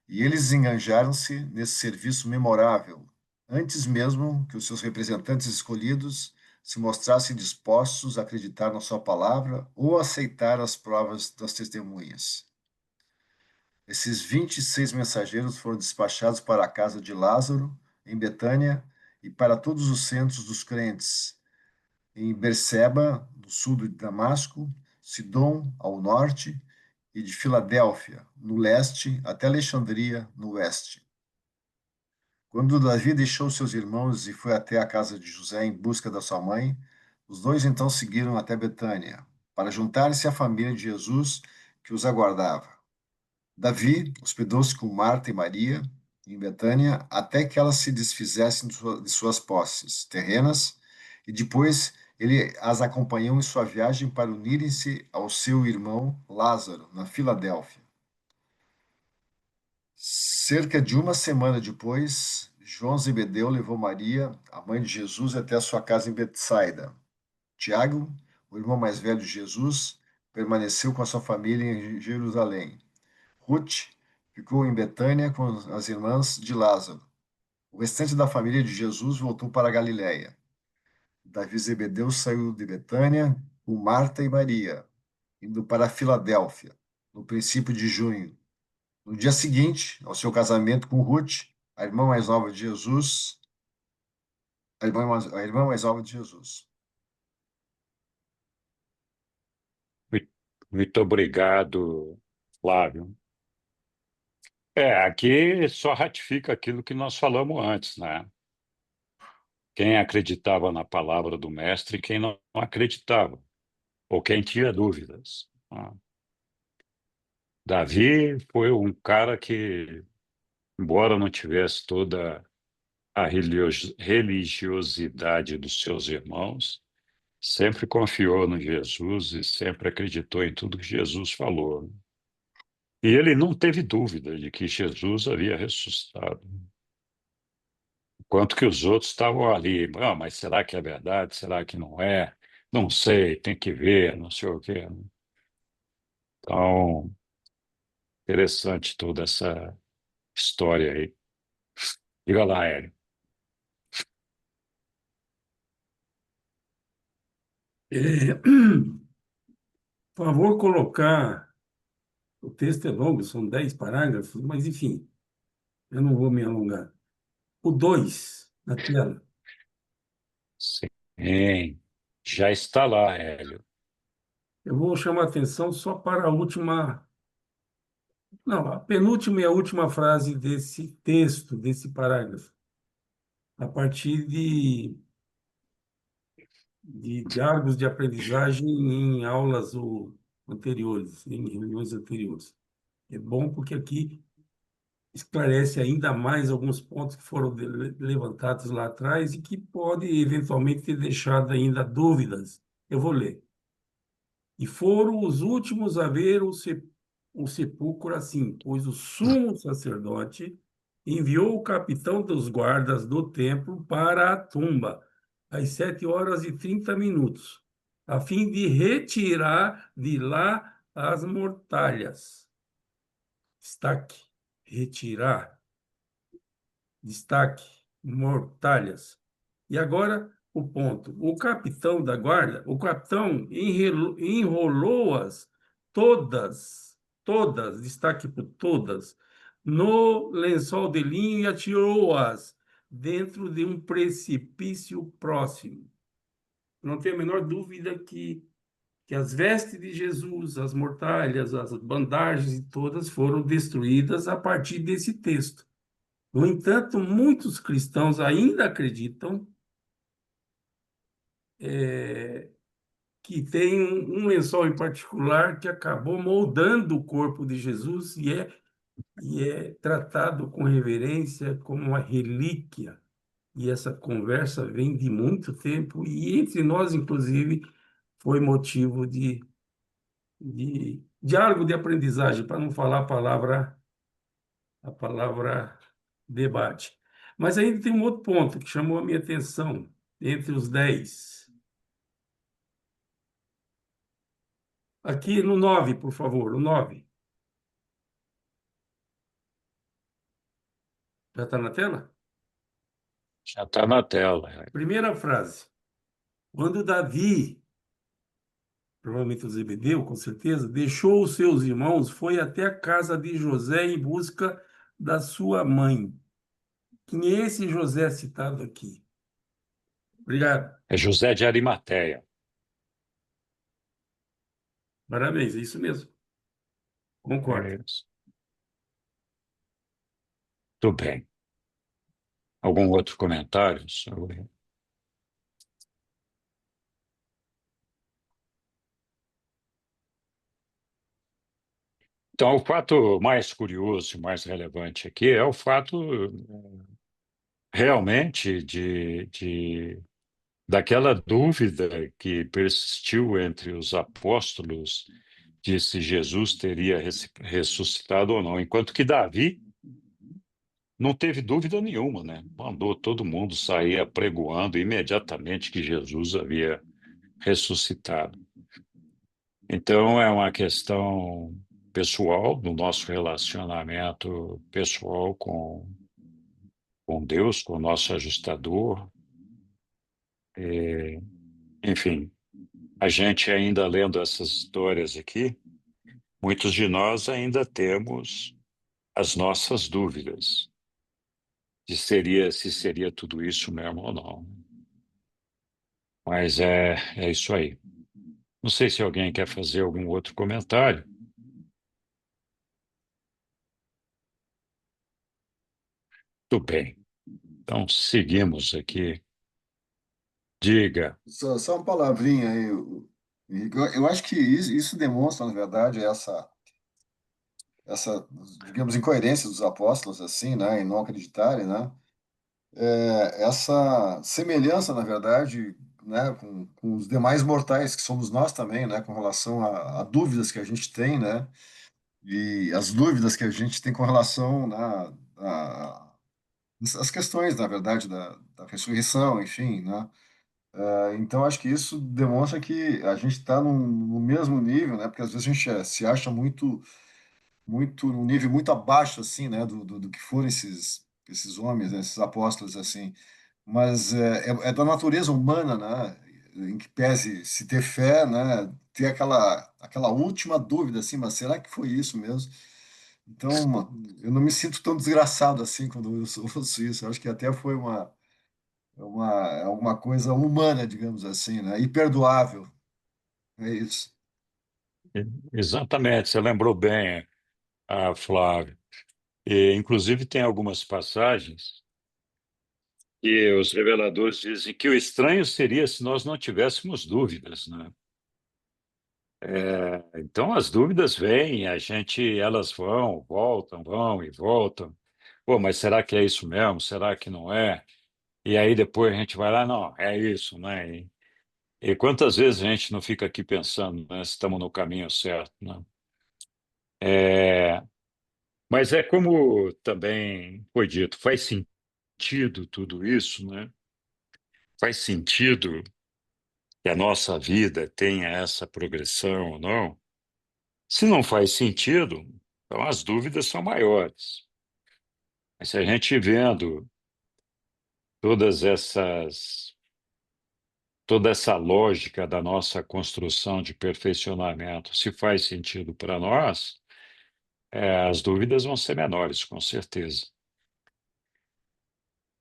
E eles enganjaram-se nesse serviço memorável, antes mesmo que os seus representantes escolhidos se mostrassem dispostos a acreditar na sua palavra ou aceitar as provas das testemunhas. Esses 26 mensageiros foram despachados para a casa de Lázaro, em Betânia, e para todos os centros dos crentes, em Berseba, no sul de Damasco, Sidom, ao norte, e de Filadélfia, no leste, até Alexandria, no oeste. Quando Davi deixou seus irmãos e foi até a casa de José em busca da sua mãe, os dois então seguiram até Betânia, para juntar-se à família de Jesus que os aguardava. Davi hospedou-se com Marta e Maria em Betânia até que elas se desfizessem de suas posses terrenas, e depois ele as acompanhou em sua viagem para unirem-se ao seu irmão Lázaro, na Filadélfia. Cerca de uma semana depois, João Zebedeu levou Maria, a mãe de Jesus, até a sua casa em Betsaida. Tiago, o irmão mais velho de Jesus, permaneceu com a sua família em Jerusalém. Ruth ficou em Betânia com as irmãs de Lázaro. O restante da família de Jesus voltou para a Galiléia. Davi Zebedeu saiu de Betânia com Marta e Maria, indo para Filadélfia, no princípio de junho. No dia seguinte, ao seu casamento com Ruth, a irmã mais nova de Jesus, a irmã mais nova de Jesus. Muito obrigado, Flávio. Aqui só ratifica aquilo que nós falamos antes, né? Quem acreditava na palavra do mestre e quem não acreditava, ou quem tinha dúvidas, né? Davi foi um cara que, embora não tivesse toda a religiosidade dos seus irmãos, sempre confiou no Jesus e sempre acreditou em tudo que Jesus falou. E ele não teve dúvida de que Jesus havia ressuscitado. Enquanto que os outros estavam ali, mas será que é verdade? Será que não é? Não sei, tem que ver, não sei o quê. Então, interessante toda essa história aí. Diga lá, Hélio. Por favor, colocar. O texto é longo, são 10 parágrafos, mas enfim, eu não vou me alongar. O 2 na tela. Sim, já está lá, Hélio. Eu vou chamar a atenção só para a última. Não, a penúltima e a última frase desse texto, desse parágrafo. A partir de diálogos de aprendizagem em aulas anteriores, em reuniões anteriores. É bom porque aqui esclarece ainda mais alguns pontos que foram levantados lá atrás e que pode eventualmente ter deixado ainda dúvidas. Eu vou ler. E foram os últimos a ver o sepulcro assim, pois o sumo sacerdote enviou o capitão dos guardas do templo para a tumba, às 7h30, a fim de retirar de lá as mortalhas. Destaque, retirar. Destaque, mortalhas. E agora o ponto. O capitão da guarda, o capitão enrolou-as todas, destaque por todas, no lençol de linho e atirou-as dentro de um precipício próximo. Não tenho a menor dúvida que as vestes de Jesus, as mortalhas, as bandagens e todas foram destruídas a partir desse texto. No entanto, muitos cristãos ainda acreditam que tem um lençol em particular que acabou moldando o corpo de Jesus e é tratado com reverência como uma relíquia. E essa conversa vem de muito tempo e entre nós, inclusive, foi motivo de diálogo, de aprendizagem, para não falar a palavra debate. Mas ainda tem um outro ponto que chamou a minha atenção, entre os 10. Aqui no 9, por favor, o 9. Já está na tela? Já está na tela. Primeira frase. Quando Davi, provavelmente o Zebedeu, com certeza, deixou os seus irmãos, foi até a casa de José em busca da sua mãe. Quem é esse José citado aqui? Obrigado. É José de Arimateia. Parabéns, é isso mesmo. Concordo. É isso. Tudo bem. Algum outro comentário sobre... Então, o fato mais curioso e mais relevante aqui é o fato realmente daquela dúvida que persistiu entre os apóstolos de se Jesus teria ressuscitado ou não, enquanto que Davi não teve dúvida nenhuma, né? Mandou todo mundo sair apregoando imediatamente que Jesus havia ressuscitado. Então, é uma questão pessoal, do nosso relacionamento pessoal com Deus, com o nosso ajustador. Enfim, a gente ainda lendo essas histórias aqui, muitos de nós ainda temos as nossas dúvidas de se seria tudo isso mesmo ou não. Mas é isso aí. Não sei se alguém quer fazer algum outro comentário. Tudo bem. Então, seguimos aqui. Diga. Só uma palavrinha aí. Eu acho que isso demonstra, na verdade, essa, digamos, incoerência dos apóstolos, assim, né, em não acreditarem, né? Essa semelhança, na verdade, né, com os demais mortais, que somos nós também, né, com relação a dúvidas que a gente tem, né, e as dúvidas que a gente tem com relação, né, as questões, na verdade, da ressurreição, enfim, né. Então, acho que isso demonstra que a gente está no mesmo nível, né, porque às vezes a gente se acha num nível muito abaixo, assim, né, do que foram esses homens, né, esses apóstolos, assim. Mas é da natureza humana, né, em que pese se ter fé, né, ter aquela última dúvida, assim, mas será que foi isso mesmo? Então, eu não me sinto tão desgraçado assim quando eu ouço isso. Eu acho que até foi uma coisa humana, digamos assim, né, e perdoável. É isso. Exatamente, você lembrou bem, Flávio. E, inclusive, tem algumas passagens que os reveladores dizem que o estranho seria se nós não tivéssemos dúvidas, né? Então, as dúvidas vêm, elas vão e voltam. Pô, mas será que é isso mesmo? Será que não é? E aí depois a gente vai lá, não, é isso, né? E quantas vezes a gente não fica aqui pensando, né, se estamos no caminho certo, né? É, mas é como também foi dito, faz sentido tudo isso, né? faz sentido que a nossa vida tenha essa progressão ou não? Se não faz sentido, então as dúvidas são maiores. Mas se a gente vendo todas essas, toda essa lógica da nossa construção de perfeccionamento, se faz sentido para nós, as dúvidas vão ser menores, com certeza.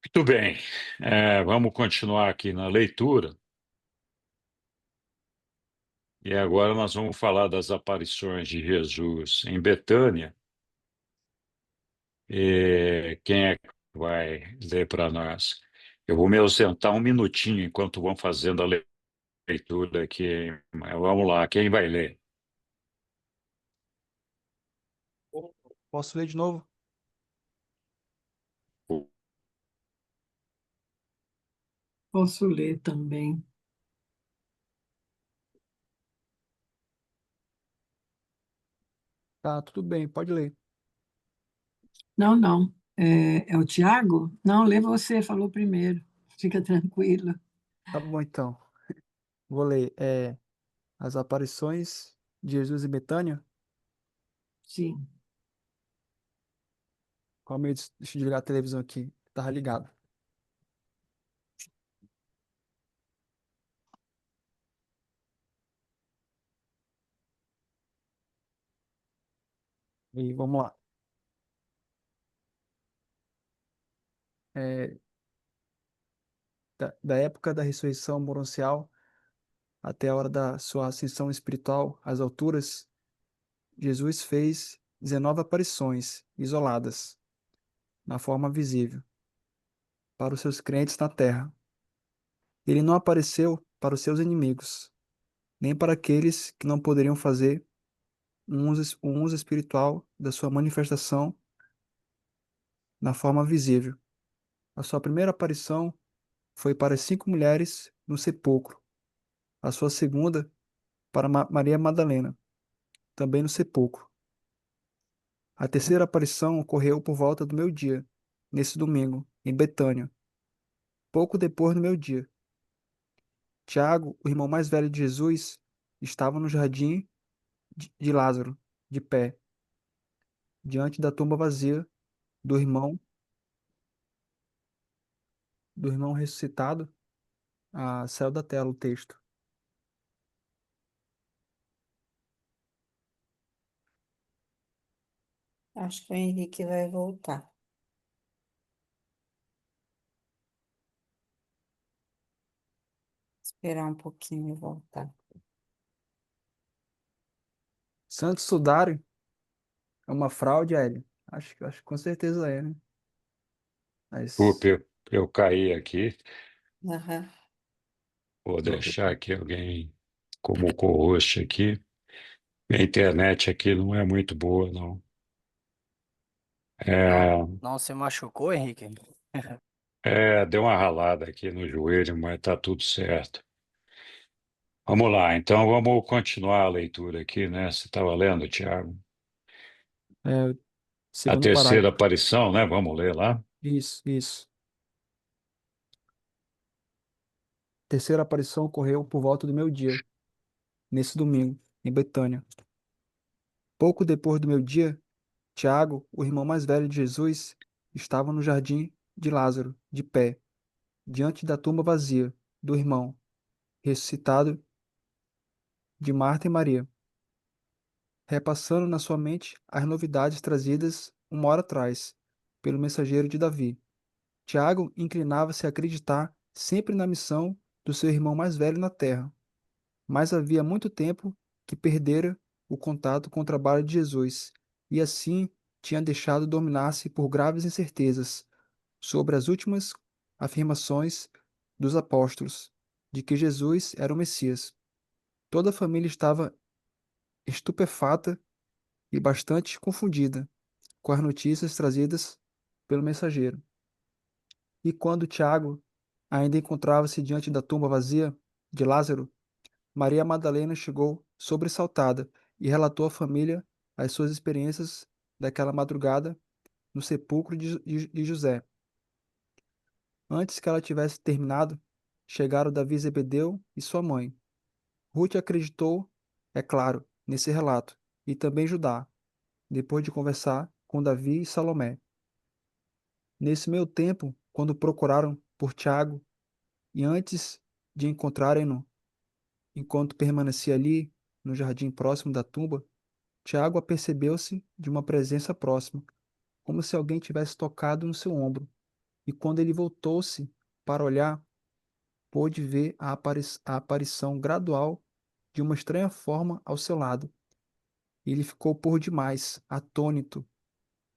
Muito bem, vamos continuar aqui na leitura. E agora nós vamos falar das aparições de Jesus em Betânia. E quem é que vai ler para nós? Eu vou me ausentar um minutinho enquanto vão fazendo a leitura aqui. Mas vamos lá, quem vai ler? Posso ler de novo? Posso ler também. Tá, tudo bem, pode ler. Não, não. É o Tiago? Não, lê você, falou primeiro. Fica tranquilo. Tá bom, então. Vou ler. As aparições de Jesus em Betânia. Sim. Calma aí, deixa eu desligar a televisão aqui. Tava ligado. E vamos lá. É, da época da ressurreição moroncial até a hora da sua ascensão espiritual às alturas, Jesus fez 19 aparições isoladas, na forma visível, para os seus crentes na terra. Ele não apareceu para os seus inimigos, nem para aqueles que não poderiam fazer um uso espiritual da sua manifestação na forma visível. A sua primeira aparição foi para 5 mulheres no sepulcro. A sua segunda, para Maria Madalena, também no sepulcro. A terceira aparição ocorreu por volta do meio-dia, nesse domingo, em Betânia, pouco depois do meio-dia. Tiago, o irmão mais velho de Jesus, estava no jardim de Lázaro, de pé, diante da tumba vazia do irmão, do irmão ressuscitado. Saiu da tela o texto. Acho que o Henrique vai voltar. Esperar um pouquinho e voltar. Santo Sudário é uma fraude, Hélio? Acho que com certeza é, né? Desculpe, Mas, eu caí aqui. Aham. Vou deixar aqui alguém como co-host aqui. A internet aqui não é muito boa, não. Não, É, não se machucou, Henrique? deu uma ralada aqui no joelho, mas está tudo certo. Vamos lá, então vamos continuar a leitura aqui, né? Você estava lendo, Tiago? é, A segundo terceira parágrafo. aparição, né? Vamos ler lá. Isso, isso. Terceira aparição ocorreu por volta do meio-dia, nesse domingo, em Betânia. Pouco depois do meio-dia, Tiago, o irmão mais velho de Jesus, estava no jardim de Lázaro, de pé, diante da tumba vazia do irmão, ressuscitado, de Marta e Maria, repassando na sua mente as novidades trazidas 1 hora atrás, pelo mensageiro de Davi. Tiago inclinava-se a acreditar sempre na missão do seu irmão mais velho na terra, mas havia muito tempo que perdera o contato com o trabalho de Jesus, e assim tinha deixado dominar-se por graves incertezas sobre as últimas afirmações dos apóstolos de que Jesus era o Messias. Toda a família estava estupefata e bastante confundida com as notícias trazidas pelo mensageiro. E quando Tiago ainda encontrava-se diante da tumba vazia de Lázaro, Maria Madalena chegou sobressaltada e relatou à família as suas experiências daquela madrugada no sepulcro de José. Antes que ela tivesse terminado, chegaram Davi e Zebedeu e sua mãe. Ruth acreditou, é claro, nesse relato, e também Judá, depois de conversar com Davi e Salomé. Nesse meio tempo, quando procuraram por Tiago, e antes de encontrarem-no, enquanto permanecia ali, no jardim próximo da tumba, Tiago apercebeu-se de uma presença próxima, como se alguém tivesse tocado no seu ombro, e quando ele voltou-se para olhar, pôde ver a aparição gradual de uma estranha forma ao seu lado. Ele ficou por demais atônito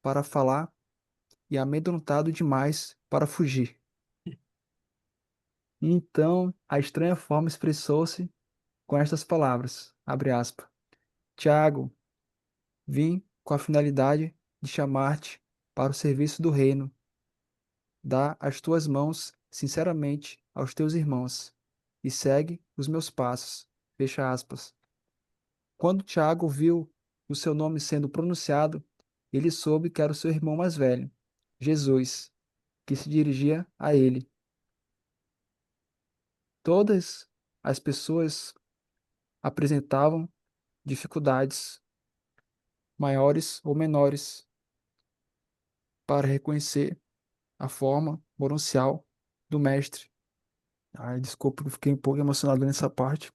para falar e amedrontado demais para fugir. Então, a estranha forma expressou-se com estas palavras, abre aspas, Tiago, vim com a finalidade de chamar-te para o serviço do reino. Dá as tuas mãos sinceramente aos teus irmãos e segue os meus passos. Fecha aspas. Quando Tiago viu o seu nome sendo pronunciado, ele soube que era o seu irmão mais velho, Jesus, que se dirigia a ele. Todas as pessoas apresentavam dificuldades, maiores ou menores, para reconhecer a forma monuncial do mestre. Ai, desculpa, eu fiquei um pouco emocionado nessa parte.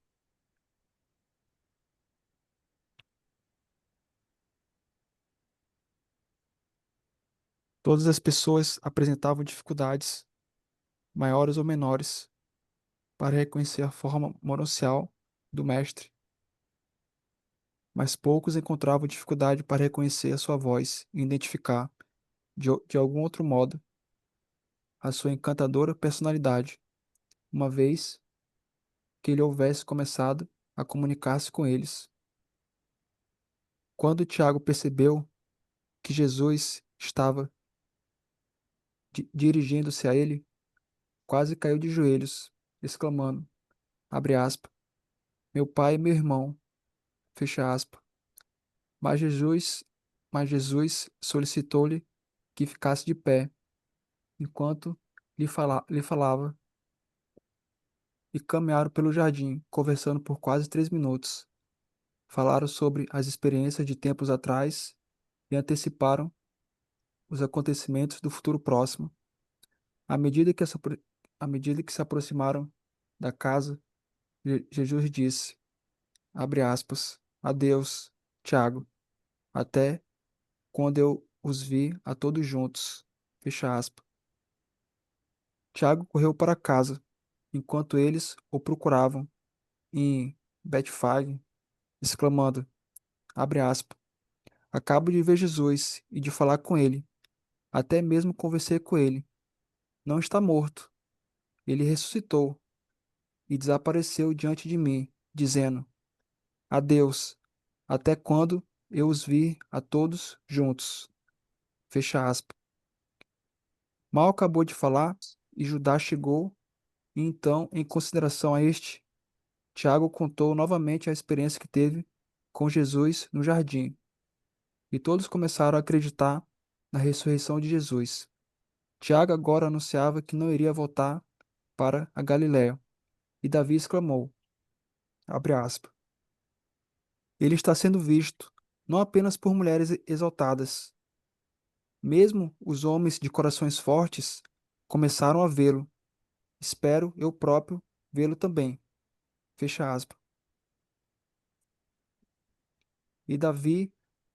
Todas as pessoas apresentavam dificuldades, maiores ou menores, para reconhecer a forma monuncial do mestre, mas poucos encontravam dificuldade para reconhecer a sua voz e identificar, de algum outro modo, a sua encantadora personalidade, uma vez que ele houvesse começado a comunicar-se com eles. Quando Tiago percebeu que Jesus estava dirigindo-se a ele, quase caiu de joelhos, exclamando, abre aspas, meu pai e meu irmão, fecha aspas. Mas Jesus, mas Jesus solicitou-lhe que ficasse de pé, enquanto lhe falava, e caminharam pelo jardim, conversando por quase 3 minutos. Falaram sobre as experiências de tempos atrás e anteciparam os acontecimentos do futuro próximo. À medida que, à medida que se aproximaram da casa, Jesus disse, abre aspas, adeus, Tiago, até quando eu os vi a todos juntos, fecha aspas. Tiago correu para casa, enquanto eles o procuravam em Betfage, exclamando, abre aspas, acabo de ver Jesus e de falar com ele. Até mesmo conversei com ele. Não está morto. Ele ressuscitou e desapareceu diante de mim, dizendo, adeus, até quando eu os vi a todos juntos. Fecha aspas. Mal acabou de falar e Judá chegou, e então, em consideração a este, Tiago contou novamente a experiência que teve com Jesus no jardim, e todos começaram a acreditar na ressurreição de Jesus. Tiago agora anunciava que não iria voltar para a Galiléia, e Davi exclamou, abre aspas, ele está sendo visto, não apenas por mulheres exaltadas. Mesmo os homens de corações fortes começaram a vê-lo. Espero eu próprio vê-lo também. Fecha aspas. E Davi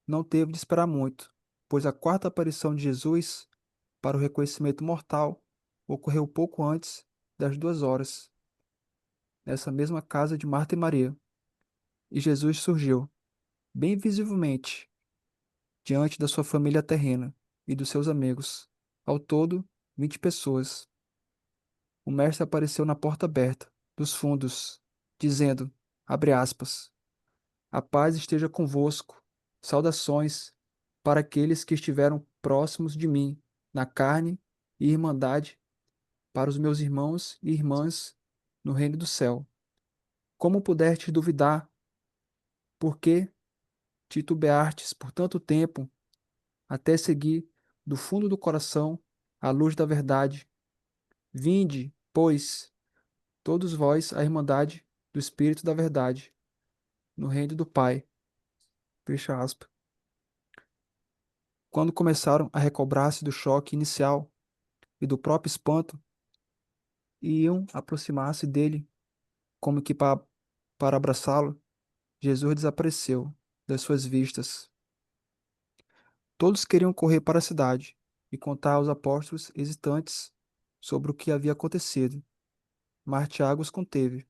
não teve de esperar muito, pois a quarta aparição de Jesus para o reconhecimento mortal ocorreu pouco antes das 2 horas, nessa mesma casa de Marta e Maria. E Jesus surgiu, bem visivelmente, diante da sua família terrena e dos seus amigos. Ao todo, 20 pessoas. O mestre apareceu na porta aberta, dos fundos, dizendo, abre aspas, a paz esteja convosco. Saudações para aqueles que estiveram próximos de mim, na carne e irmandade, para os meus irmãos e irmãs no reino do céu. Como pudestes duvidar? Por que titubeartes por tanto tempo, até seguir do fundo do coração a luz da verdade? Vinde, pois, todos vós a irmandade do Espírito da verdade, no reino do Pai. Fecha aspas. Quando começaram a recobrar-se do choque inicial e do próprio espanto, iam aproximar-se dele como que para abraçá-lo, Jesus desapareceu das suas vistas. Todos queriam correr para a cidade e contar aos apóstolos hesitantes sobre o que havia acontecido, mas Tiago os conteve.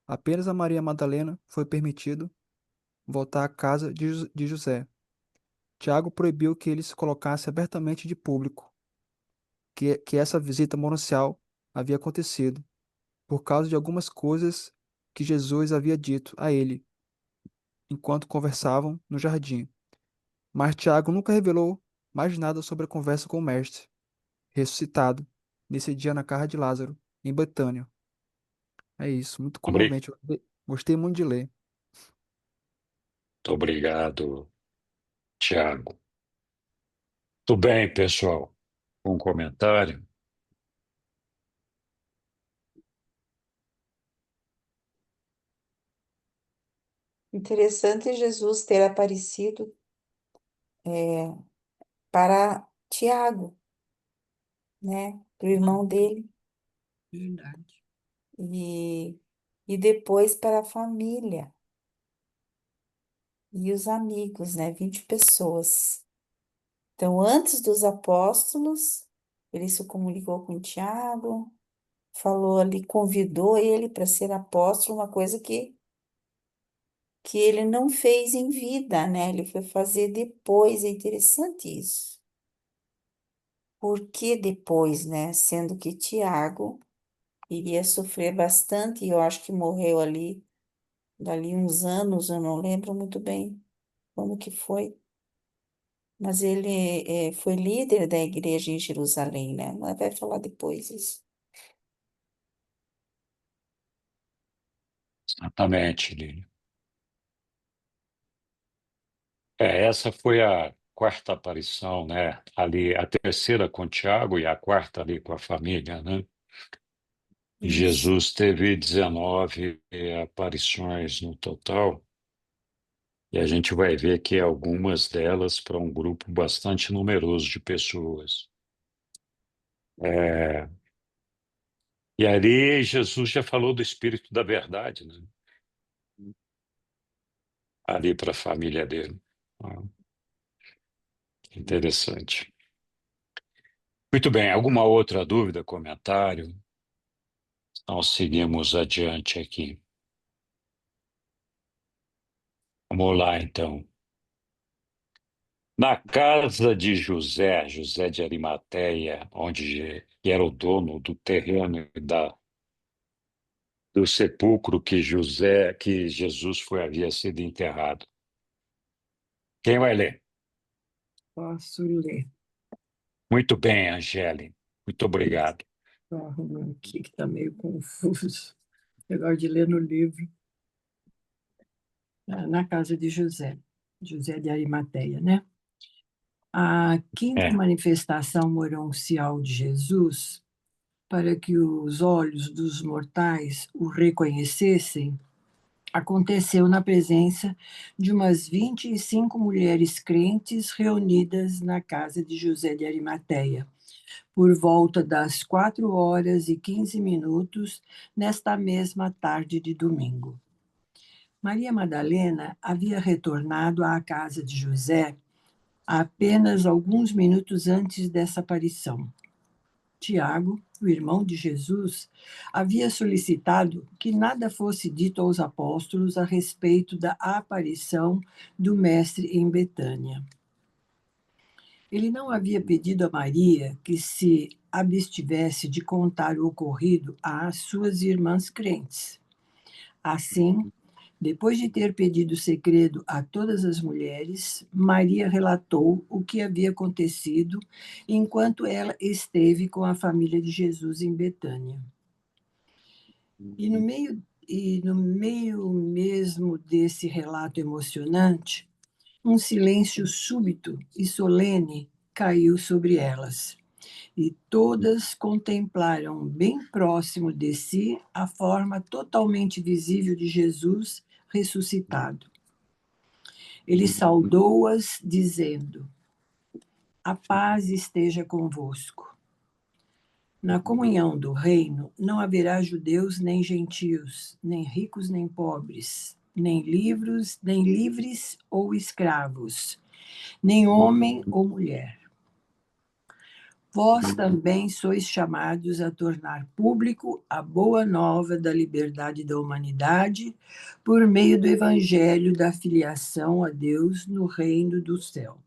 Apenas a Maria Madalena foi permitido voltar à casa de José. Tiago proibiu que ele se colocasse abertamente de público, que essa visita monacial havia acontecido, por causa de algumas coisas que Jesus havia dito a ele, enquanto conversavam no jardim. Mas Tiago nunca revelou mais nada sobre a conversa com o Mestre, ressuscitado, nesse dia na casa de Lázaro, em Betânia. É isso, muito Muito comovente. Eu gostei muito de ler. obrigado, Tiago. Tudo bem, pessoal? Um comentário? Interessante Jesus ter aparecido para Tiago, né? Para o irmão dele, Verdade. e, e depois para a família e os amigos, né? 20 pessoas. Então, antes dos apóstolos, ele se comunicou com Tiago, falou ali, convidou ele para ser apóstolo, uma coisa que ele não fez em vida, né? Ele foi fazer depois, é interessante isso. Por que depois, né? Sendo que Tiago iria sofrer bastante, e eu acho que morreu ali, dali uns anos, eu não lembro muito bem como que foi, mas ele foi líder da igreja em Jerusalém, né? Mas vai falar depois isso. Exatamente, Lili. Essa foi a quarta aparição, né? Ali, a terceira com Tiago e a quarta ali com a família, né? Isso. Jesus teve 19 aparições no total, e a gente vai ver que algumas delas para um grupo bastante numeroso de pessoas. É, e ali Jesus já falou do Espírito da Verdade, né? Ali para a família dele. Ah, interessante. Muito bem, alguma outra dúvida, comentário? Nós seguimos adiante aqui. Vamos lá, então. Na casa de José, José de Arimateia, que era o dono do terreno e do sepulcro que Jesus havia sido enterrado. Quem vai ler? Posso ler. Muito bem, Angele. Muito obrigado. Estou arrumando aqui, que está meio confuso. Eu gosto de ler no livro. Na casa de José, José de Arimateia, né? A quinta É, manifestação moroncial de Jesus, para que os olhos dos mortais o reconhecessem, aconteceu na presença de umas 25 mulheres crentes reunidas na casa de José de Arimateia, por volta das 4h15, nesta mesma tarde de domingo. Maria Madalena havia retornado à casa de José apenas alguns minutos antes dessa aparição. Tiago, o irmão de Jesus, havia solicitado que nada fosse dito aos apóstolos a respeito da aparição do Mestre em Betânia. Ele não havia pedido a Maria que se abstivesse de contar o ocorrido às suas irmãs crentes. Assim, depois de ter pedido segredo a todas as mulheres, Maria relatou o que havia acontecido enquanto ela esteve com a família de Jesus em Betânia. E no meio mesmo desse relato emocionante, um silêncio súbito e solene caiu sobre elas. e todas contemplaram bem próximo de si a forma totalmente visível de Jesus ressuscitado. Ele saudou-as, dizendo: a paz esteja convosco. Na comunhão do reino não haverá judeus nem gentios, nem ricos nem pobres, nem livres ou escravos, nem homem ou mulher. Vós também sois chamados a tornar público a boa nova da liberdade da humanidade por meio do evangelho da filiação a Deus no reino do céu.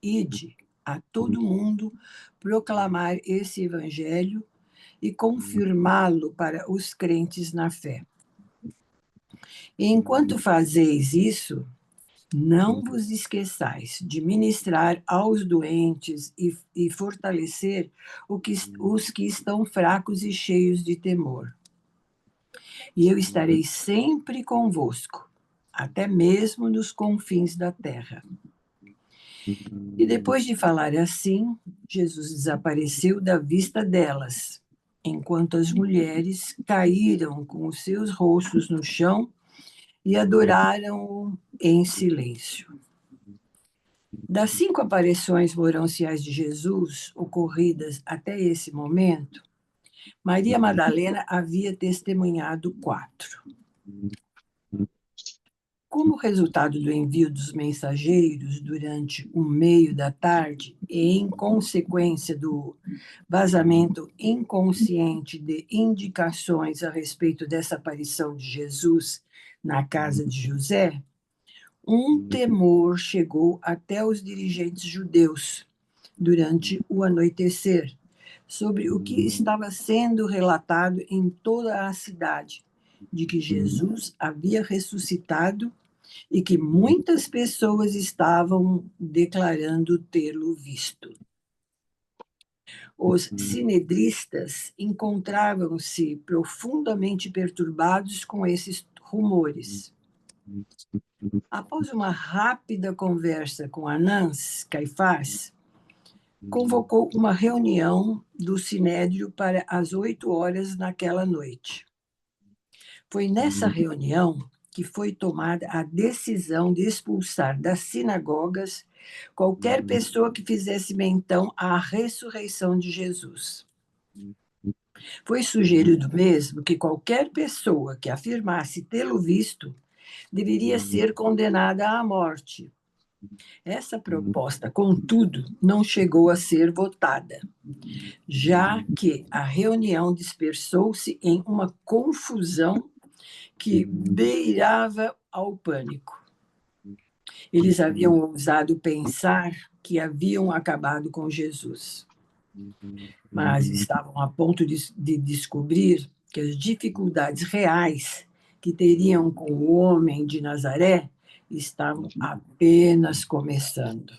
Ide a todo mundo proclamar esse evangelho e confirmá-lo para os crentes na fé. E enquanto fazeis isso, não vos esqueçais de ministrar aos doentes e fortalecer os que estão fracos e cheios de temor. E eu estarei sempre convosco, até mesmo nos confins da terra. E depois de falar assim, Jesus desapareceu da vista delas, enquanto as mulheres caíram com os seus rostos no chão e adoraram-o em silêncio. Das 5 aparições moranciais de Jesus ocorridas até esse momento, Maria Madalena havia testemunhado 4. Como resultado do envio dos mensageiros durante o meio da tarde e em consequência do vazamento inconsciente de indicações a respeito dessa aparição de Jesus na casa de José, um temor chegou até os dirigentes judeus durante o anoitecer sobre o que estava sendo relatado em toda a cidade, de que Jesus havia ressuscitado e que muitas pessoas estavam declarando tê-lo visto. Os sinedristas encontravam-se profundamente perturbados com esses rumores. Após uma rápida conversa com Anás, Caifás, convocou uma reunião do Sinédrio para as 8 horas naquela noite. Foi nessa reunião que foi tomada a decisão de expulsar das sinagogas qualquer pessoa que fizesse menção à ressurreição de Jesus. Foi sugerido mesmo que qualquer pessoa que afirmasse tê-lo visto deveria ser condenada à morte. Essa proposta, contudo, não chegou a ser votada, já que a reunião dispersou-se em uma confusão que beirava ao pânico. Eles haviam ousado pensar que haviam acabado com Jesus, mas estavam a ponto de descobrir que as dificuldades reais que teriam com o homem de Nazaré estavam apenas começando.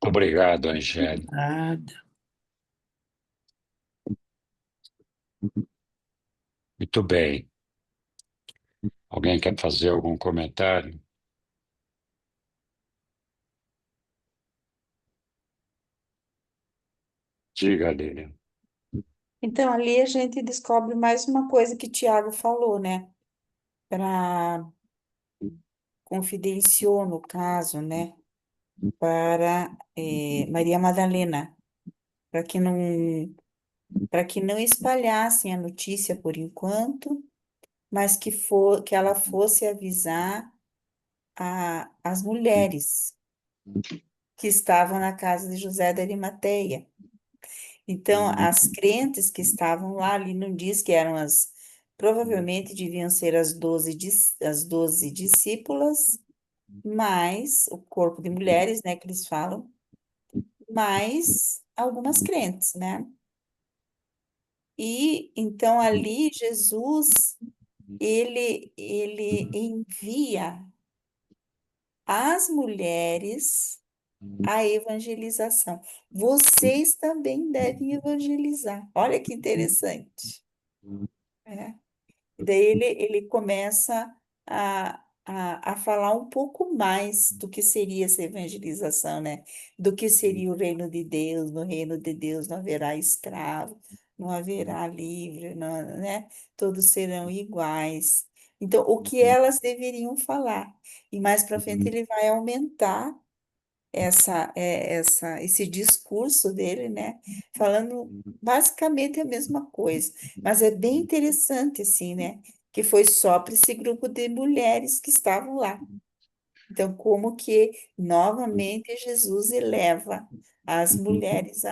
Obrigado, Angélica. Nada. Muito bem. Alguém quer fazer algum comentário? Diga, Lilian. Então, ali a gente descobre mais uma coisa que Tiago falou, né? Confidenciou, no caso, né? Para Maria Madalena, para que não espalhassem a notícia por enquanto, mas que ela fosse avisar as mulheres que estavam na casa de José da Arimateia. Então, as crentes que estavam lá, ali não diz que eram provavelmente deviam ser as 12 discípulas, mais o corpo de mulheres, né, que eles falam, mais algumas crentes, né? E então ali Jesus, ele envia as mulheres à evangelização. Vocês também devem evangelizar. Olha que interessante. É. E daí ele começa a a falar um pouco mais do que seria essa evangelização, né? Do que seria o reino de Deus. No reino de Deus não haverá escravo, não haverá livre, né? Todos serão iguais. Então, o que elas deveriam falar? E mais para frente ele vai aumentar esse discurso dele, né? Falando basicamente a mesma coisa. Mas é bem interessante, assim, né? Que foi só para esse grupo de mulheres que estavam lá. Então, como que novamente Jesus eleva as mulheres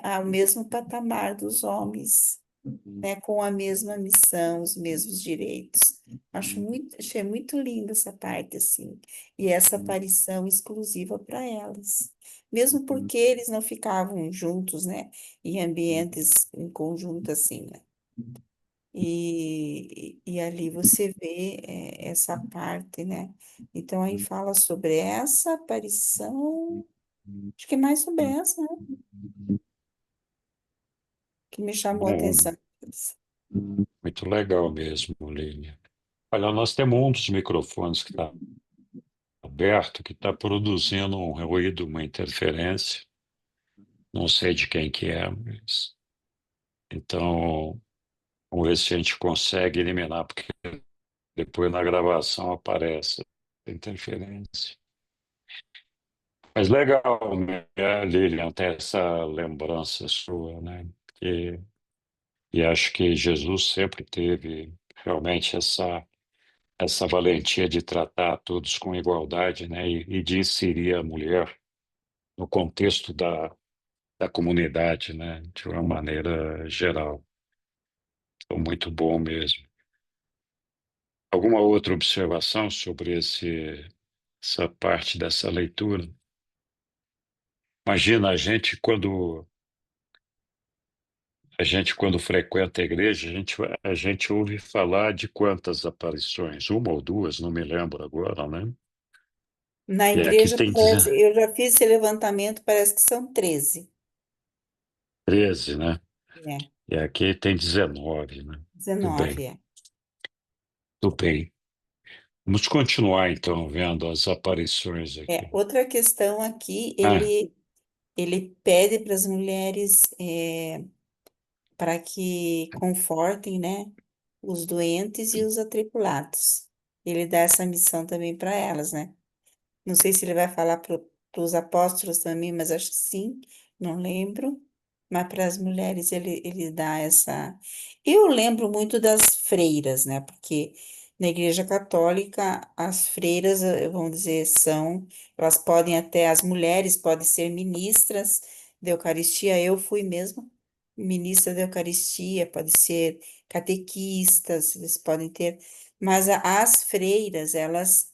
ao mesmo patamar dos homens, né, com a mesma missão, os mesmos direitos. Achei muito linda essa parte, assim, e essa aparição exclusiva para elas. Mesmo porque eles não ficavam juntos, né, em ambientes em conjunto, assim, né? E ali você vê essa parte, né? Então aí fala sobre essa aparição, acho que mais sobre essa, né? Que me chamou a Bom, atenção. muito legal mesmo, Lívia. Olha, nós temos um dos microfones que está aberto, que está produzindo um ruído, uma interferência. Não sei de quem que é, mas... Então, vamos ver se a gente consegue eliminar, porque depois na gravação aparece a interferência. Mas legal, né, Lilian, ter essa lembrança sua, né? E acho que Jesus sempre teve realmente essa valentia de tratar todos com igualdade, né? E de inserir a mulher no contexto da comunidade, né? De uma maneira geral. Então, muito bom mesmo. Alguma outra observação sobre essa parte dessa leitura? Imagina a gente quando frequenta a igreja, a gente ouve falar de quantas aparições? Uma ou duas, não me lembro agora, né? Na E aqui igreja, tem parece, eu já fiz esse levantamento, parece que são 13, 13, né? né? E aqui tem 19, né? Tudo 19, bem, é. tudo bem. Vamos continuar então vendo as aparições aqui. Outra questão aqui, Ah, ele pede para as mulheres para que confortem, né, os doentes e os atribulados. Ele dá essa missão também para elas, né? Não sei se ele vai falar para os apóstolos também, mas acho que sim, não lembro. Mas para as mulheres ele dá essa. Eu lembro muito das freiras, né? Porque na Igreja Católica, as freiras, vamos dizer, elas podem até, as mulheres podem ser ministras da Eucaristia. Eu fui mesmo ministra da Eucaristia, pode ser catequistas, eles podem ter. Mas as freiras, elas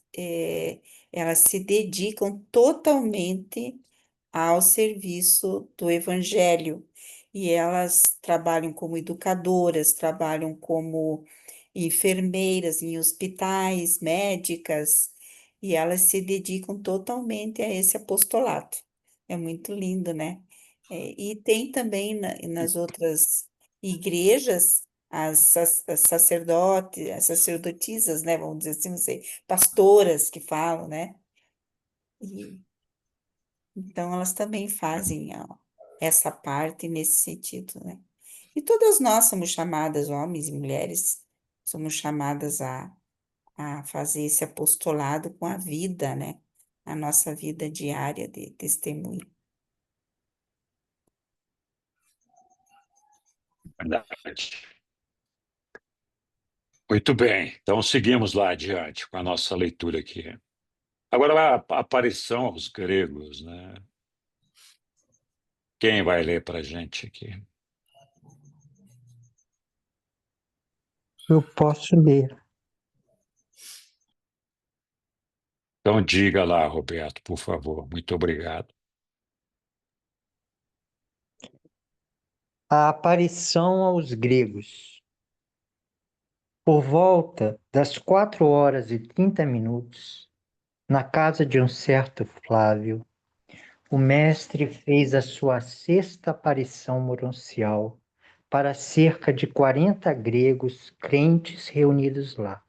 se dedicam totalmente ao serviço do Evangelho. E elas trabalham como educadoras, trabalham como enfermeiras em hospitais, médicas, e elas se dedicam totalmente a esse apostolado. É muito lindo, né? E tem também nas outras igrejas as sacerdotes, as sacerdotisas, né? Vamos dizer assim, não sei, pastoras que falam, né? E, então, elas também fazem essa parte nesse sentido, né? E todas nós somos chamadas, homens e mulheres, somos chamadas a fazer esse apostolado com a vida, né? A nossa vida diária de testemunho. verdade. Muito bem, então seguimos lá adiante com a nossa leitura aqui. Agora, a aparição aos gregos, né? Quem vai ler para a gente aqui? Eu posso ler. Então, diga lá, Roberto, por favor. Muito obrigado. A aparição aos gregos. Por volta das 4h30, na casa de um certo Flávio, o mestre fez a sua sexta aparição moroncial para cerca de 40 gregos crentes reunidos lá.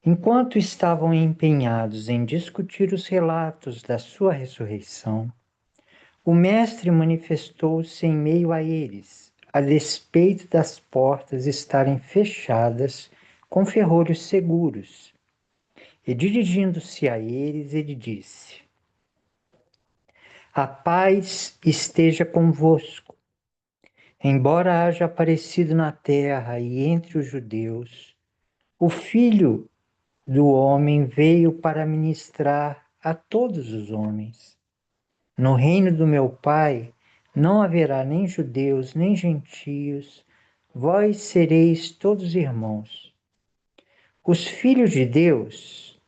Enquanto estavam empenhados em discutir os relatos da sua ressurreição, o Mestre manifestou-se em meio a eles, a despeito das portas estarem fechadas com ferrolhos seguros. E dirigindo-se a eles, ele disse: A paz esteja convosco. Embora haja aparecido na terra e entre os judeus, o Filho do Homem veio para ministrar a todos os homens. No reino do meu Pai não haverá nem judeus nem gentios, vós sereis todos irmãos. Os filhos de Deus,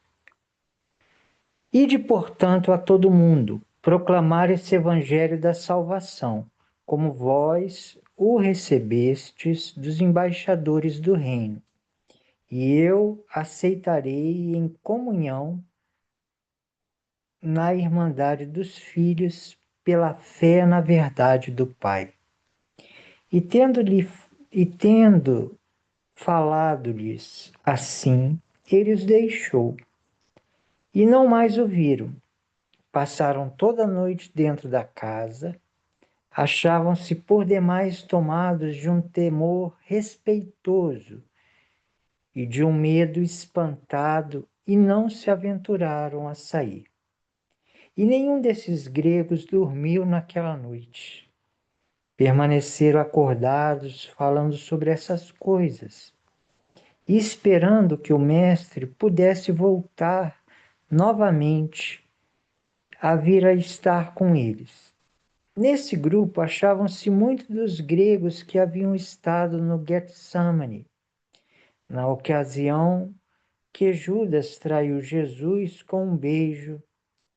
ide, portanto, a todo mundo, proclamar esse evangelho da salvação, como vós o recebestes dos embaixadores do reino. E eu aceitarei em comunhão na irmandade dos filhos pela fé na verdade do Pai. E tendo falado-lhes assim, ele os deixou. E não mais o viram. Passaram toda a noite dentro da casa, achavam-se por demais tomados de um temor respeitoso e de um medo espantado, e não se aventuraram a sair. E nenhum desses gregos dormiu naquela noite. Permaneceram acordados, falando sobre essas coisas, e esperando que o mestre pudesse voltar novamente a vir a estar com eles. Nesse grupo achavam-se muitos dos gregos que haviam estado no Getsemane, na ocasião que Judas traiu Jesus com um beijo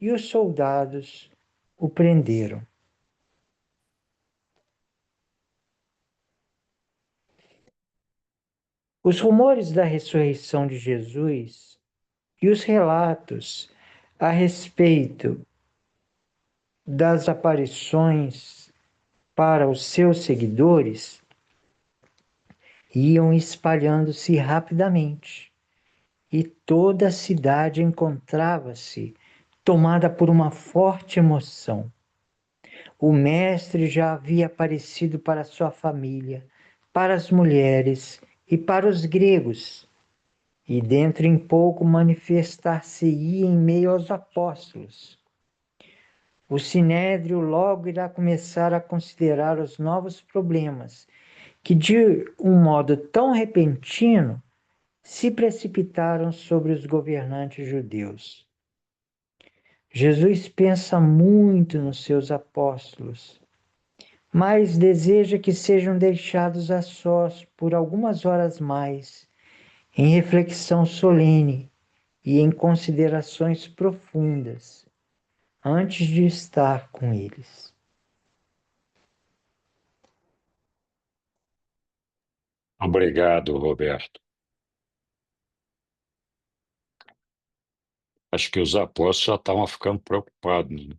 e os soldados o prenderam. Os rumores da ressurreição de Jesus e os relatos a respeito das aparições para os seus seguidores iam espalhando-se rapidamente, e toda a cidade encontrava-se tomada por uma forte emoção. O mestre já havia aparecido para sua família, para as mulheres e para os gregos, e dentro em pouco manifestar-se-ia em meio aos apóstolos. O sinédrio logo irá começar a considerar os novos problemas que, de um modo tão repentino, se precipitaram sobre os governantes judeus. Jesus pensa muito nos seus apóstolos, mas deseja que sejam deixados a sós por algumas horas mais, em reflexão solene e em considerações profundas, antes de estar com eles. Obrigado, Roberto. Acho que os apóstolos já estavam ficando preocupados, né?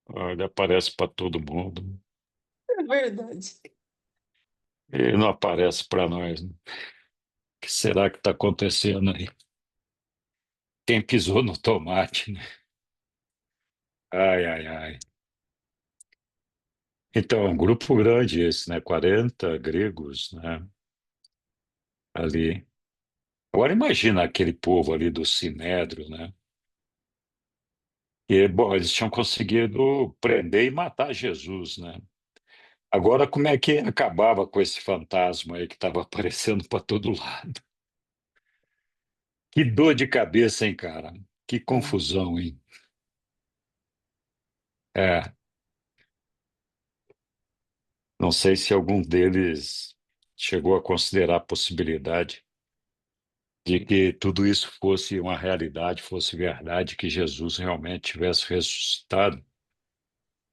Olha, aparece para todo mundo É verdade. e não aparece para nós, né? O que será que está acontecendo aí? Quem pisou no tomate, né? Ai, ai, ai. Então, é um grupo grande esse, né? 40 gregos, né? Ali. Agora imagina aquele povo ali do Sinédrio, né? E, bom, eles tinham conseguido prender e matar Jesus, né? Agora, como é que acabava com esse fantasma aí que estava aparecendo para todo lado? Que dor de cabeça, hein, cara? Que confusão, hein? É, não sei se algum deles chegou a considerar a possibilidade de que tudo isso fosse uma realidade, fosse verdade, que Jesus realmente tivesse ressuscitado,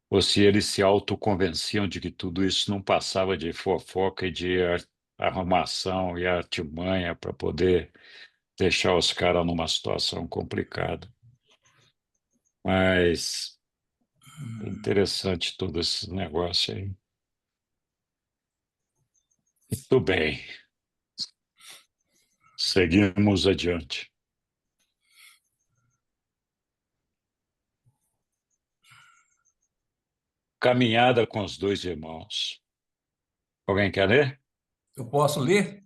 ou se eles se autoconvenciam de que tudo isso não passava de fofoca e de arrumação e artimanha para poder deixar os caras numa situação complicada. Mas é interessante todo esse negócio aí. Muito bem, seguimos adiante. Caminhada com os dois irmãos. Alguém quer ler? Eu posso ler?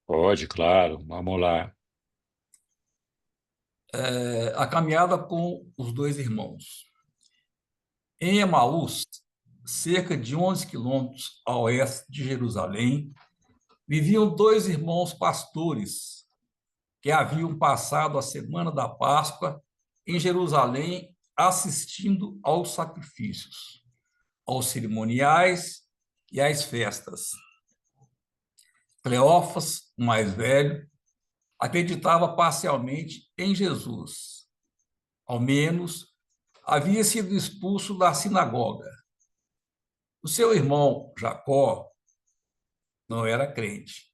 Pode, claro. Vamos lá. A caminhada com os dois irmãos. Em Emaús, cerca de 11 quilômetros a oeste de Jerusalém, viviam dois irmãos pastores que haviam passado a semana da Páscoa em Jerusalém assistindo aos sacrifícios, aos cerimoniais e às festas. Cleófas, o mais velho, acreditava parcialmente em Jesus. Ao menos, havia sido expulso da sinagoga. O seu irmão, Jacó, não era crente,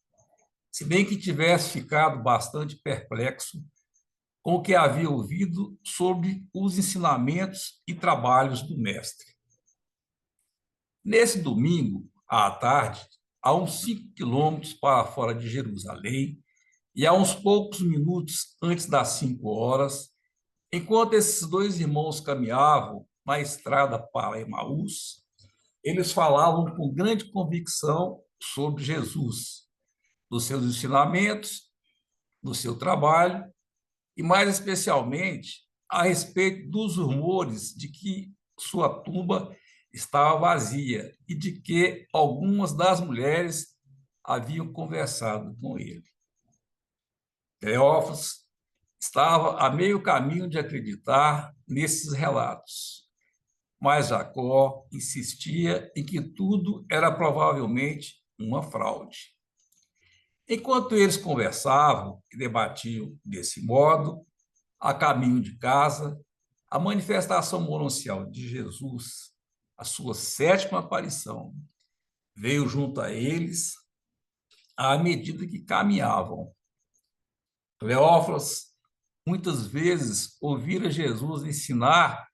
se bem que tivesse ficado bastante perplexo com o que havia ouvido sobre os ensinamentos e trabalhos do mestre. Nesse domingo, à tarde, a uns 5 quilômetros para fora de Jerusalém, e a uns poucos minutos antes das 5 horas, enquanto esses dois irmãos caminhavam na estrada para Emaús, eles falavam com grande convicção sobre Jesus, dos seus ensinamentos, do seu trabalho, e mais especialmente a respeito dos rumores de que sua tumba estava vazia e de que algumas das mulheres haviam conversado com ele. Cleófas estava a meio caminho de acreditar nesses relatos, mas Jacó insistia em que tudo era provavelmente uma fraude. Enquanto eles conversavam e debatiam desse modo, a caminho de casa, a manifestação monancial de Jesus, a sua 7ª aparição, veio junto a eles à medida que caminhavam. Cleófas muitas vezes ouvira Jesus ensinar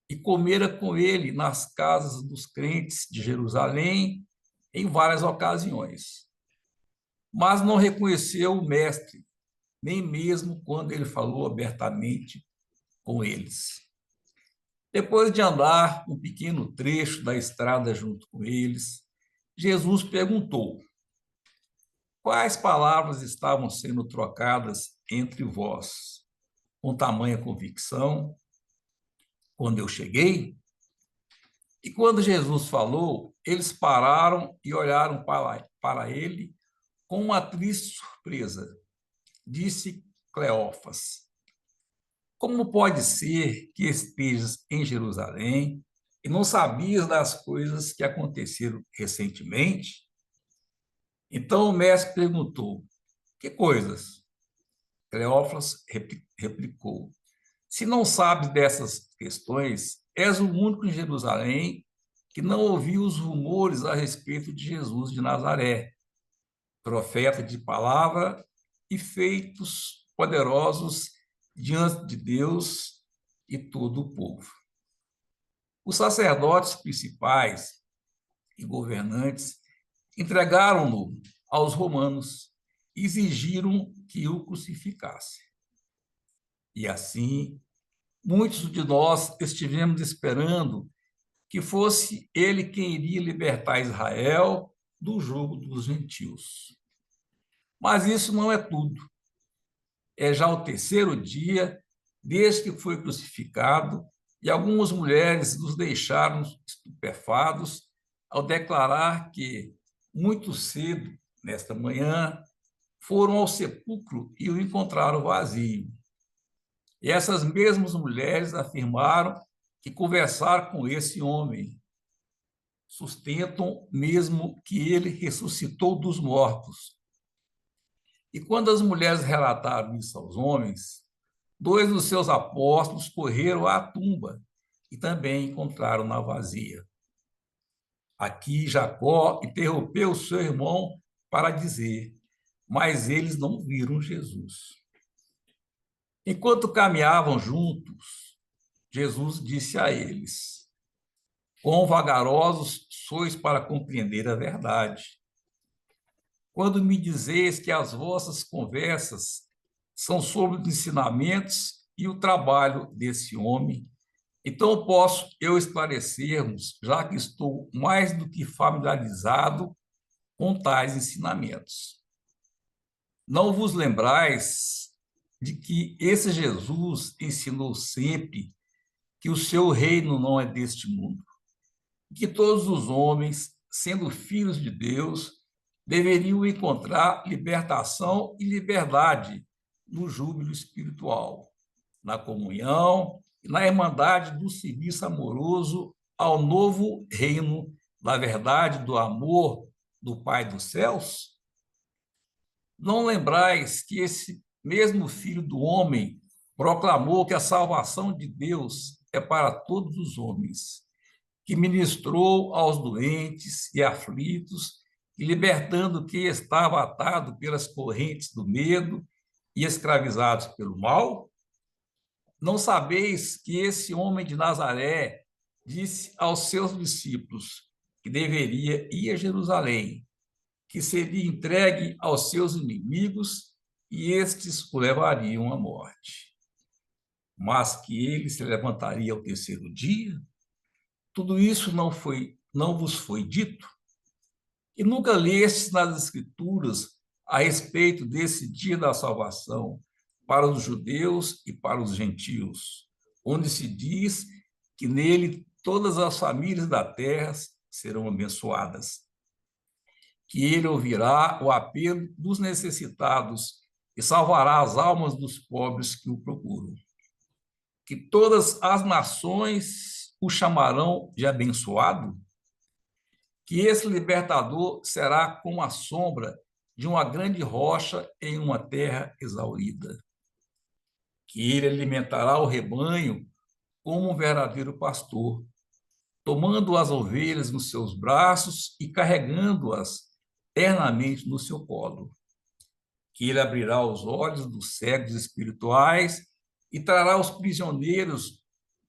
e comera com ele nas casas dos crentes de Jerusalém em várias ocasiões, mas não reconheceu o mestre, nem mesmo quando ele falou abertamente com eles. Depois de andar um pequeno trecho da estrada junto com eles, Jesus perguntou: quais palavras estavam sendo trocadas entre vós com tamanha convicção quando eu cheguei? E quando Jesus falou, eles pararam e olharam para ele com uma triste surpresa. Disse Cleófas: como pode ser que estejas em Jerusalém e não sabias das coisas que aconteceram recentemente? Então o mestre perguntou: que coisas? Cleófas replicou: se não sabes dessas questões, és o único em Jerusalém que não ouviu os rumores a respeito de Jesus de Nazaré, profeta de palavra e feitos poderosos diante de Deus e todo o povo. Os sacerdotes principais e governantes entregaram-no aos romanos e exigiram que o crucificasse. E assim, muitos de nós estivemos esperando que fosse ele quem iria libertar Israel do jugo dos gentios. Mas isso não é tudo. É já o 3º dia desde que foi crucificado e algumas mulheres nos deixaram estupefados ao declarar que, muito cedo, nesta manhã, foram ao sepulcro e o encontraram vazio. E essas mesmas mulheres afirmaram que conversaram com esse homem. Sustentam mesmo que ele ressuscitou dos mortos. E quando as mulheres relataram isso aos homens, 2 dos seus apóstolos correram à tumba e também encontraram-na vazia. Aqui Jacó interrompeu seu irmão para dizer: mas eles não viram Jesus. Enquanto caminhavam juntos, Jesus disse a eles: quão vagarosos sois para compreender a verdade. Quando me dizeis que as vossas conversas são sobre os ensinamentos e o trabalho desse homem, Então, posso eu esclarecer-vos, já que estou mais do que familiarizado com tais ensinamentos. Não vos lembrais de que esse Jesus ensinou sempre que o seu reino não é deste mundo, que todos os homens, sendo filhos de Deus, deveriam encontrar libertação e liberdade no júbilo espiritual, na comunhão e na irmandade do serviço amoroso ao novo reino da verdade, do amor do Pai dos céus? Não lembrais que esse mesmo Filho do Homem proclamou que a salvação de Deus é para todos os homens, que ministrou aos doentes e aflitos, libertando quem estava atado pelas correntes do medo e escravizados pelo mal? Não sabeis que esse homem de Nazaré disse aos seus discípulos que deveria ir a Jerusalém, que seria entregue aos seus inimigos e estes o levariam à morte, mas que ele se levantaria ao terceiro dia? Tudo isso não vos foi dito? E nunca lestes nas Escrituras a respeito desse dia da salvação para os judeus e para os gentios, onde se diz que nele todas as famílias da terra serão abençoadas, que ele ouvirá o apelo dos necessitados e salvará as almas dos pobres que o procuram, que todas as nações o chamarão de abençoado, que esse libertador será como a sombra de uma grande rocha em uma terra exaurida, que ele alimentará o rebanho como um verdadeiro pastor, tomando as ovelhas nos seus braços e carregando-as eternamente no seu colo, que ele abrirá os olhos dos cegos espirituais e trará os prisioneiros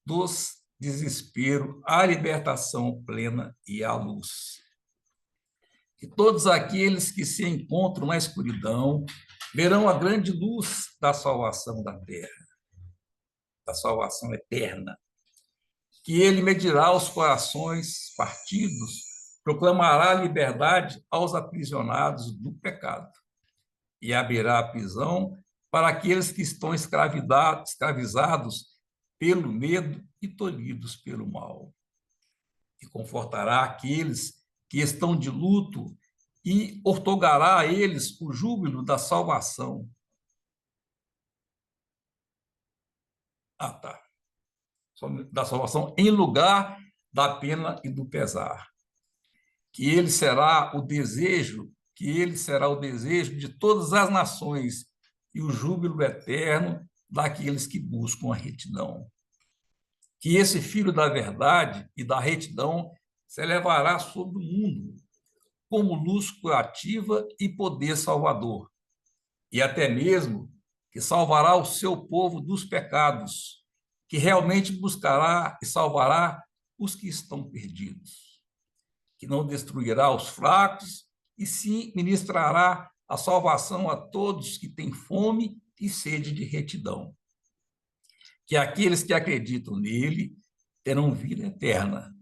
dos desespero à libertação plena e à luz. E todos aqueles que se encontram na escuridão verão a grande luz da salvação da terra, da salvação eterna, que ele medirá os corações partidos, proclamará a liberdade aos aprisionados do pecado e abrirá a prisão para aqueles que estão escravizados pelo medo e tolhidos pelo mal. E confortará aqueles que estão de luto e outorgará a eles o júbilo da salvação. Da salvação em lugar da pena e do pesar. Que ele será o desejo de todas as nações e o júbilo eterno daqueles que buscam a retidão. Que esse Filho da verdade e da retidão se elevará sobre o mundo como luz curativa e poder salvador, e até mesmo que salvará o seu povo dos pecados, que realmente buscará e salvará os que estão perdidos, que não destruirá os fracos e sim ministrará a salvação a todos que têm fome e sede de retidão, que aqueles que acreditam nele terão vida eterna,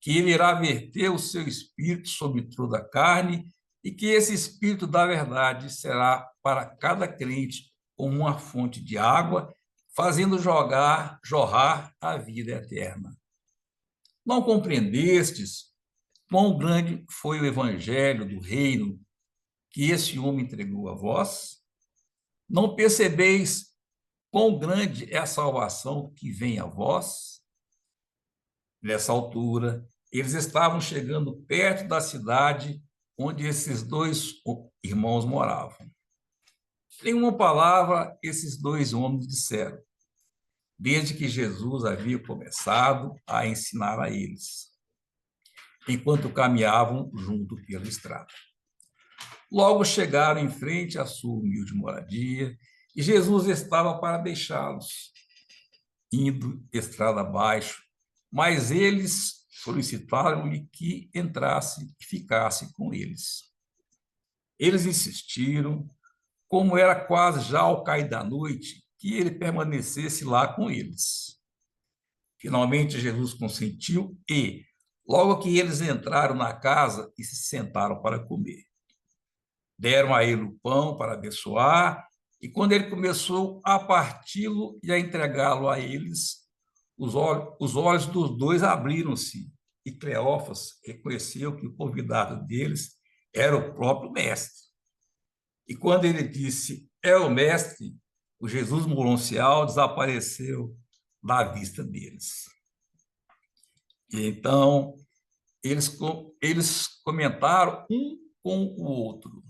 que ele irá verter o seu espírito sobre toda a carne e que esse espírito da verdade será para cada crente como uma fonte de água, fazendo jorrar a vida eterna. Não compreendestes quão grande foi o evangelho do reino que esse homem entregou a vós? Não percebeis quão grande é a salvação que vem a vós? Nessa altura, eles estavam chegando perto da cidade onde esses dois irmãos moravam. Em uma palavra, esses dois homens disseram, desde que Jesus havia começado a ensinar a eles, enquanto caminhavam junto pela estrada. Logo chegaram em frente à sua humilde moradia e Jesus estava para deixá-los, indo estrada abaixo, mas eles solicitaram-lhe que entrasse e ficasse com eles. Eles insistiram, como era quase já ao cair da noite, que ele permanecesse lá com eles. Finalmente, Jesus consentiu e, logo que eles entraram na casa e se sentaram para comer, deram a ele o pão para abençoar, e quando ele começou a parti-lo e a entregá-lo a eles, os olhos dos dois abriram-se, e Cleófas reconheceu que o convidado deles era o próprio mestre. E quando ele disse, é o mestre, o Jesus mononcial desapareceu da vista deles. E então, eles comentaram um com o outro.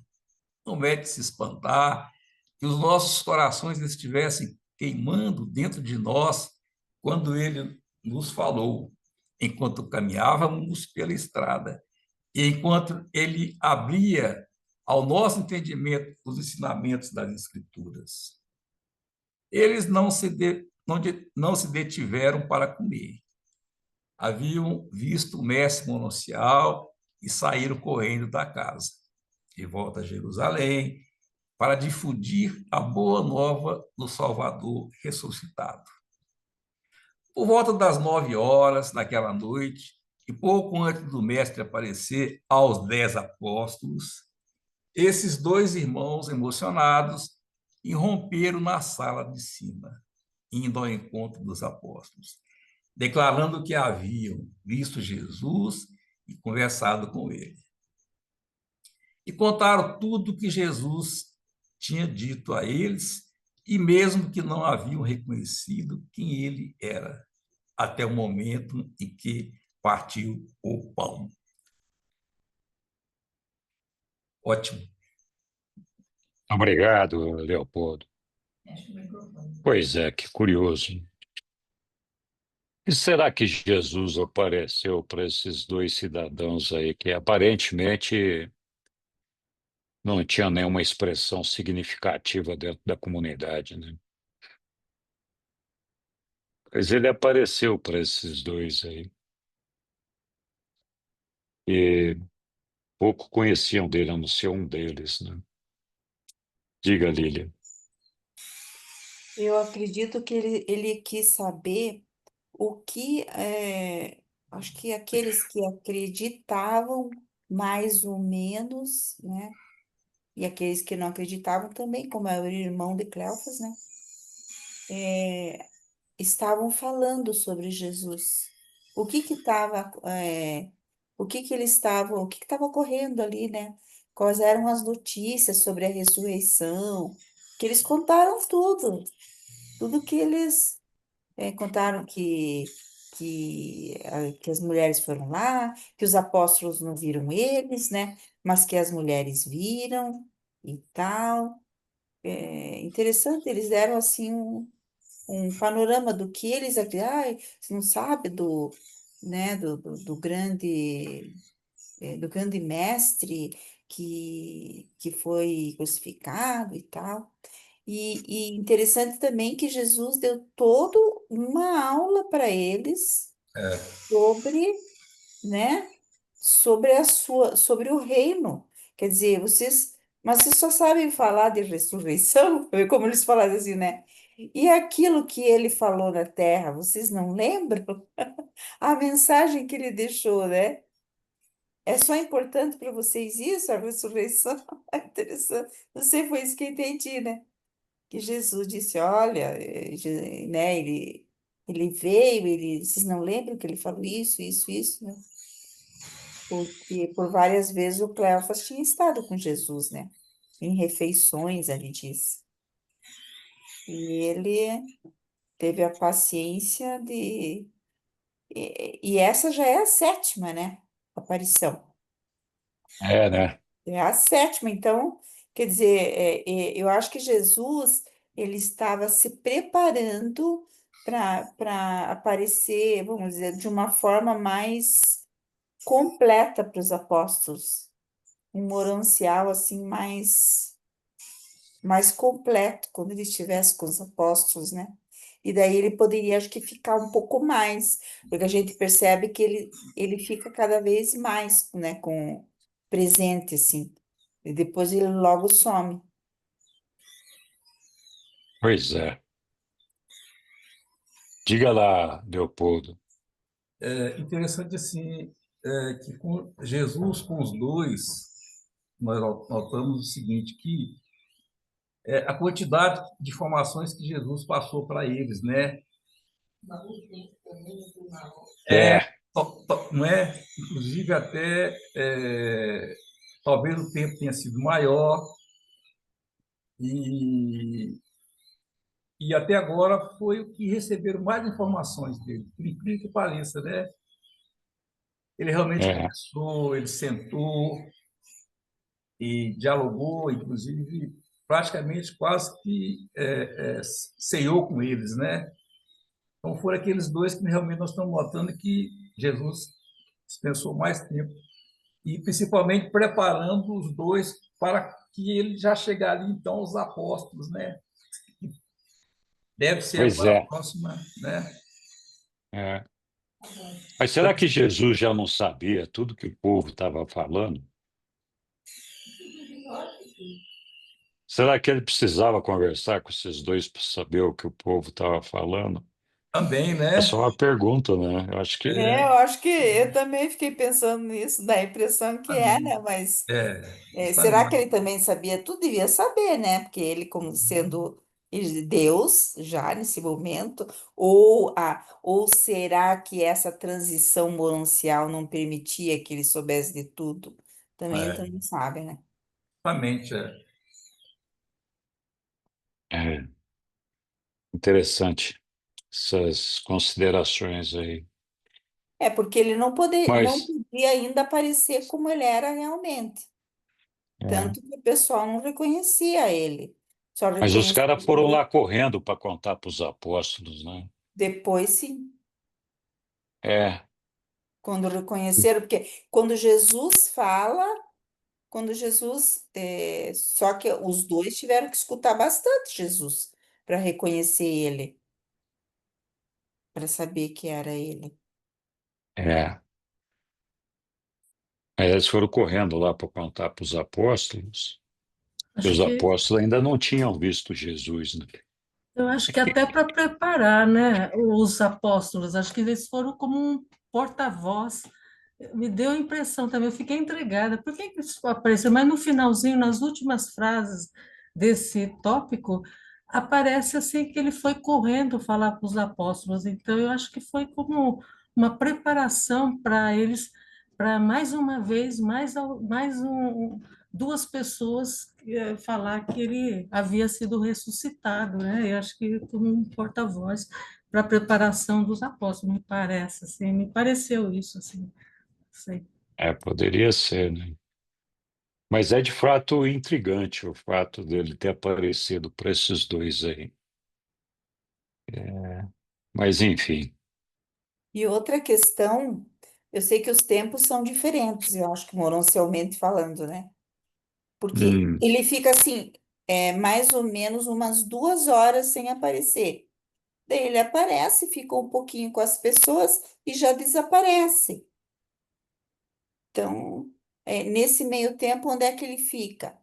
Não é de se espantar que os nossos corações estivessem queimando dentro de nós quando ele nos falou, enquanto caminhávamos pela estrada, e enquanto ele abria ao nosso entendimento os ensinamentos das Escrituras. Eles não se detiveram para comer. Haviam visto o mestre mononcial e saíram correndo da casa, de volta a Jerusalém, para difundir a boa nova do Salvador ressuscitado. Por volta das 9 horas naquela noite, e pouco antes do mestre aparecer aos 10 apóstolos, esses dois irmãos emocionados irromperam na sala de cima, indo ao encontro dos apóstolos, declarando que haviam visto Jesus e conversado com ele. E contaram tudo que Jesus tinha dito a eles, e mesmo que não haviam reconhecido quem ele era, até o momento em que partiu o pão. Ótimo. Obrigado, Leopoldo. Pois é, que curioso. E será que Jesus apareceu para esses dois cidadãos aí que aparentemente não tinham nenhuma expressão significativa dentro da comunidade, né? Mas ele apareceu para esses dois aí e pouco conheciam dele, a não ser um deles, né? Diga, Lília. Eu acredito que ele quis saber o que, acho que aqueles que acreditavam mais ou menos, né? E aqueles que não acreditavam também, como é o irmão de Cleofas, né? Estavam falando sobre Jesus. O que que estava, o que eles estavam, o que estava ocorrendo ali, né? Quais eram as notícias sobre a ressurreição? Que eles contaram tudo que eles contaram que as mulheres foram lá, que os apóstolos não viram eles, né? Mas que as mulheres viram e tal. É interessante, eles deram assim um panorama do que eles ai, você não sabe né, do grande mestre que foi crucificado e tal. E interessante também que Jesus deu toda uma aula para eles sobre, né, sobre o reino. Quer dizer, mas vocês só sabem falar de ressurreição, como eles falaram assim, né? E aquilo que ele falou na terra, vocês não lembram? A mensagem que ele deixou, né? É só importante para vocês isso, a ressurreição? É interessante. Não sei, foi isso que eu entendi, né? Que Jesus disse, olha, né? Ele veio, vocês não lembram que ele falou isso, né? Porque por várias vezes o Cleofas tinha estado com Jesus, né? Em refeições, ele diz. E ele teve a paciência de. E essa já é a sétima, né? Aparição. É, né? É a sétima. Então, quer dizer, eu acho que Jesus ele estava se preparando para aparecer, vamos dizer, de uma forma mais completa para os apóstolos. Um morancial assim mais completo quando ele estivesse com os apóstolos, né? E daí ele poderia, acho que, ficar um pouco mais, porque a gente percebe que ele fica cada vez mais, né, com presente, assim, e depois ele logo some. Pois é. Diga lá, Leopoldo. É interessante assim, que com Jesus, com os dois, nós notamos o seguinte, que a quantidade de informações que Jesus passou para eles, né? É, É, não é? Inclusive até talvez o tempo tenha sido maior e, e até agora foi o que receberam mais informações dele, por incrível que pareça, né? Ele realmente é, conversou, ele sentou e dialogou, inclusive praticamente quase que ceiou com eles, né? Então foram aqueles dois que realmente nós estamos notando que Jesus dispensou mais tempo e principalmente preparando os dois para que ele já chegaria então aos apóstolos, né? Deve ser pois agora a é. próxima, né? É. Mas será que Jesus já não sabia tudo que o povo estava falando? Será que ele precisava conversar com esses dois para saber o que o povo estava falando? Também, É né? só uma pergunta, né? Eu acho que Eu acho que eu também fiquei pensando nisso, dá a impressão que é, né? Mas será que Justamente. ele também sabia? Tudo devia saber, né? Porque ele, como sendo Deus já nesse momento, ou será que essa transição monancial não permitia que ele soubesse de tudo? Também a gente não sabe, né? Justamente. é interessante essas considerações aí. É porque ele não Mas, podia ainda aparecer como ele era realmente. é, Tanto que o pessoal não reconhecia ele. Só mas os reconhecia caras foram lá ele correndo para contar para os apóstolos, né? depois, sim, É, quando reconheceram, porque quando Jesus fala, só que os dois tiveram que escutar bastante Jesus para reconhecer ele, para saber que era ele. é. Aí eles foram correndo lá para contar para os apóstolos, e Acho os que apóstolos ainda não tinham visto Jesus, né? eu acho que até para preparar, né, os apóstolos, acho que eles foram como um porta-voz. Me deu a impressão também, eu fiquei intrigada. Por que que isso apareceu? Mas no finalzinho, nas últimas frases desse tópico, aparece assim que ele foi correndo falar para os apóstolos. Então, eu acho que foi como uma preparação para eles, para mais uma vez, duas pessoas falar que ele havia sido ressuscitado, né? Eu acho que como um porta-voz para a preparação dos apóstolos, me parece, assim, me pareceu isso, assim, sei. É, poderia ser, né? Mas é de fato intrigante o fato dele ter aparecido para esses dois aí. É, mas, enfim. E outra questão, eu sei que os tempos são diferentes, eu acho que morancialmente falando, né? Porque Hum, ele fica assim, mais ou menos umas 2 horas sem aparecer. Daí ele aparece, fica um pouquinho com as pessoas e já desaparece. Então, nesse meio tempo, onde é que ele fica?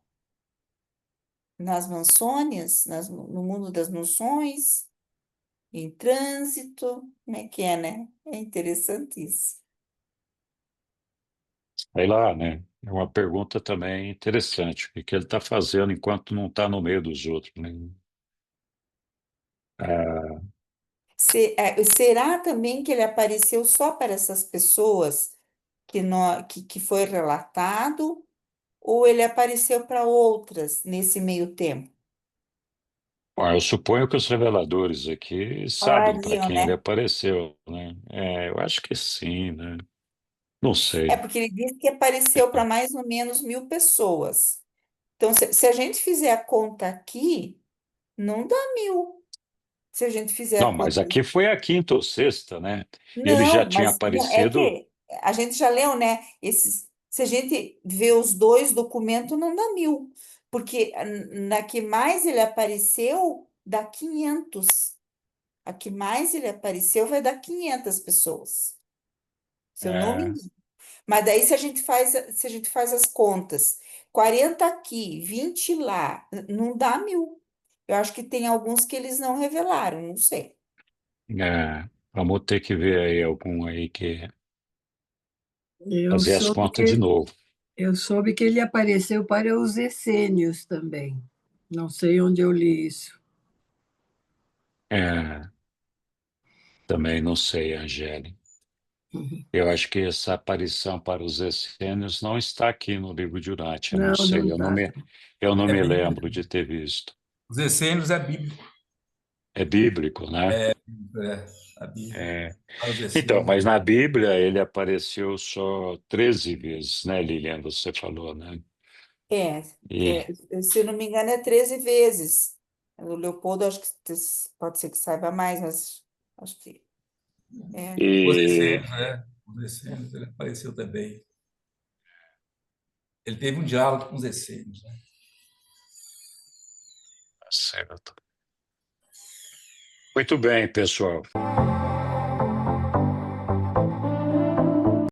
Nas mansões, no mundo das mansões, em trânsito, como é que é, né? É interessante isso. sei lá, né? É uma pergunta também interessante. O que que ele está fazendo enquanto não está no meio dos outros, né? Ah, Será também que ele apareceu só para essas pessoas que foi relatado, ou ele apareceu para outras nesse meio tempo? bom, eu suponho que os reveladores aqui sabem para Falariam, quem ele né? apareceu, né? É, eu acho que sim, né? Não É sei. porque ele disse que apareceu para mais ou menos 1.000 pessoas. Então, se a gente fizer a conta aqui, não dá 1.000. Se a gente fizer a Não, mas conta. aqui foi a quinta ou sexta, né? Ele já Não, tinha mas não, é aparecido. que a gente já leu, né? Se a gente vê os dois documentos, não dá 1.000. Porque na que mais ele apareceu, dá 500. A que mais ele apareceu vai dar 500 pessoas. Se eu não me É, engano. Mas daí se a gente faz as contas, 40 aqui, 20 lá, não dá 1.000. Eu acho que tem alguns que eles não revelaram, não sei. Vamos ter que ver aí algum aí que Eu fazer as soube contas de que, novo. eu soube que ele apareceu para os essênios também. Não sei onde eu li isso. É, também não sei, Angélica. Uhum. Eu acho que essa aparição para os essênios não está aqui no livro de Urântia, não Não, não sei, está. eu não É me bíblico. lembro de ter visto. Os essênios é bíblico. É bíblico, né? É a Bíblia. É. Para os Então, essênios. mas na Bíblia ele apareceu só 13 vezes, né, Lilian? Você falou, né? É, E, se eu não me engano, é 13 vezes. O Leopoldo, acho que pode ser que saiba mais, mas acho que é. Os e essênios, né? Os essênios, ele apareceu também. Ele teve um diálogo com os essênios, né? Certo. Muito bem, pessoal.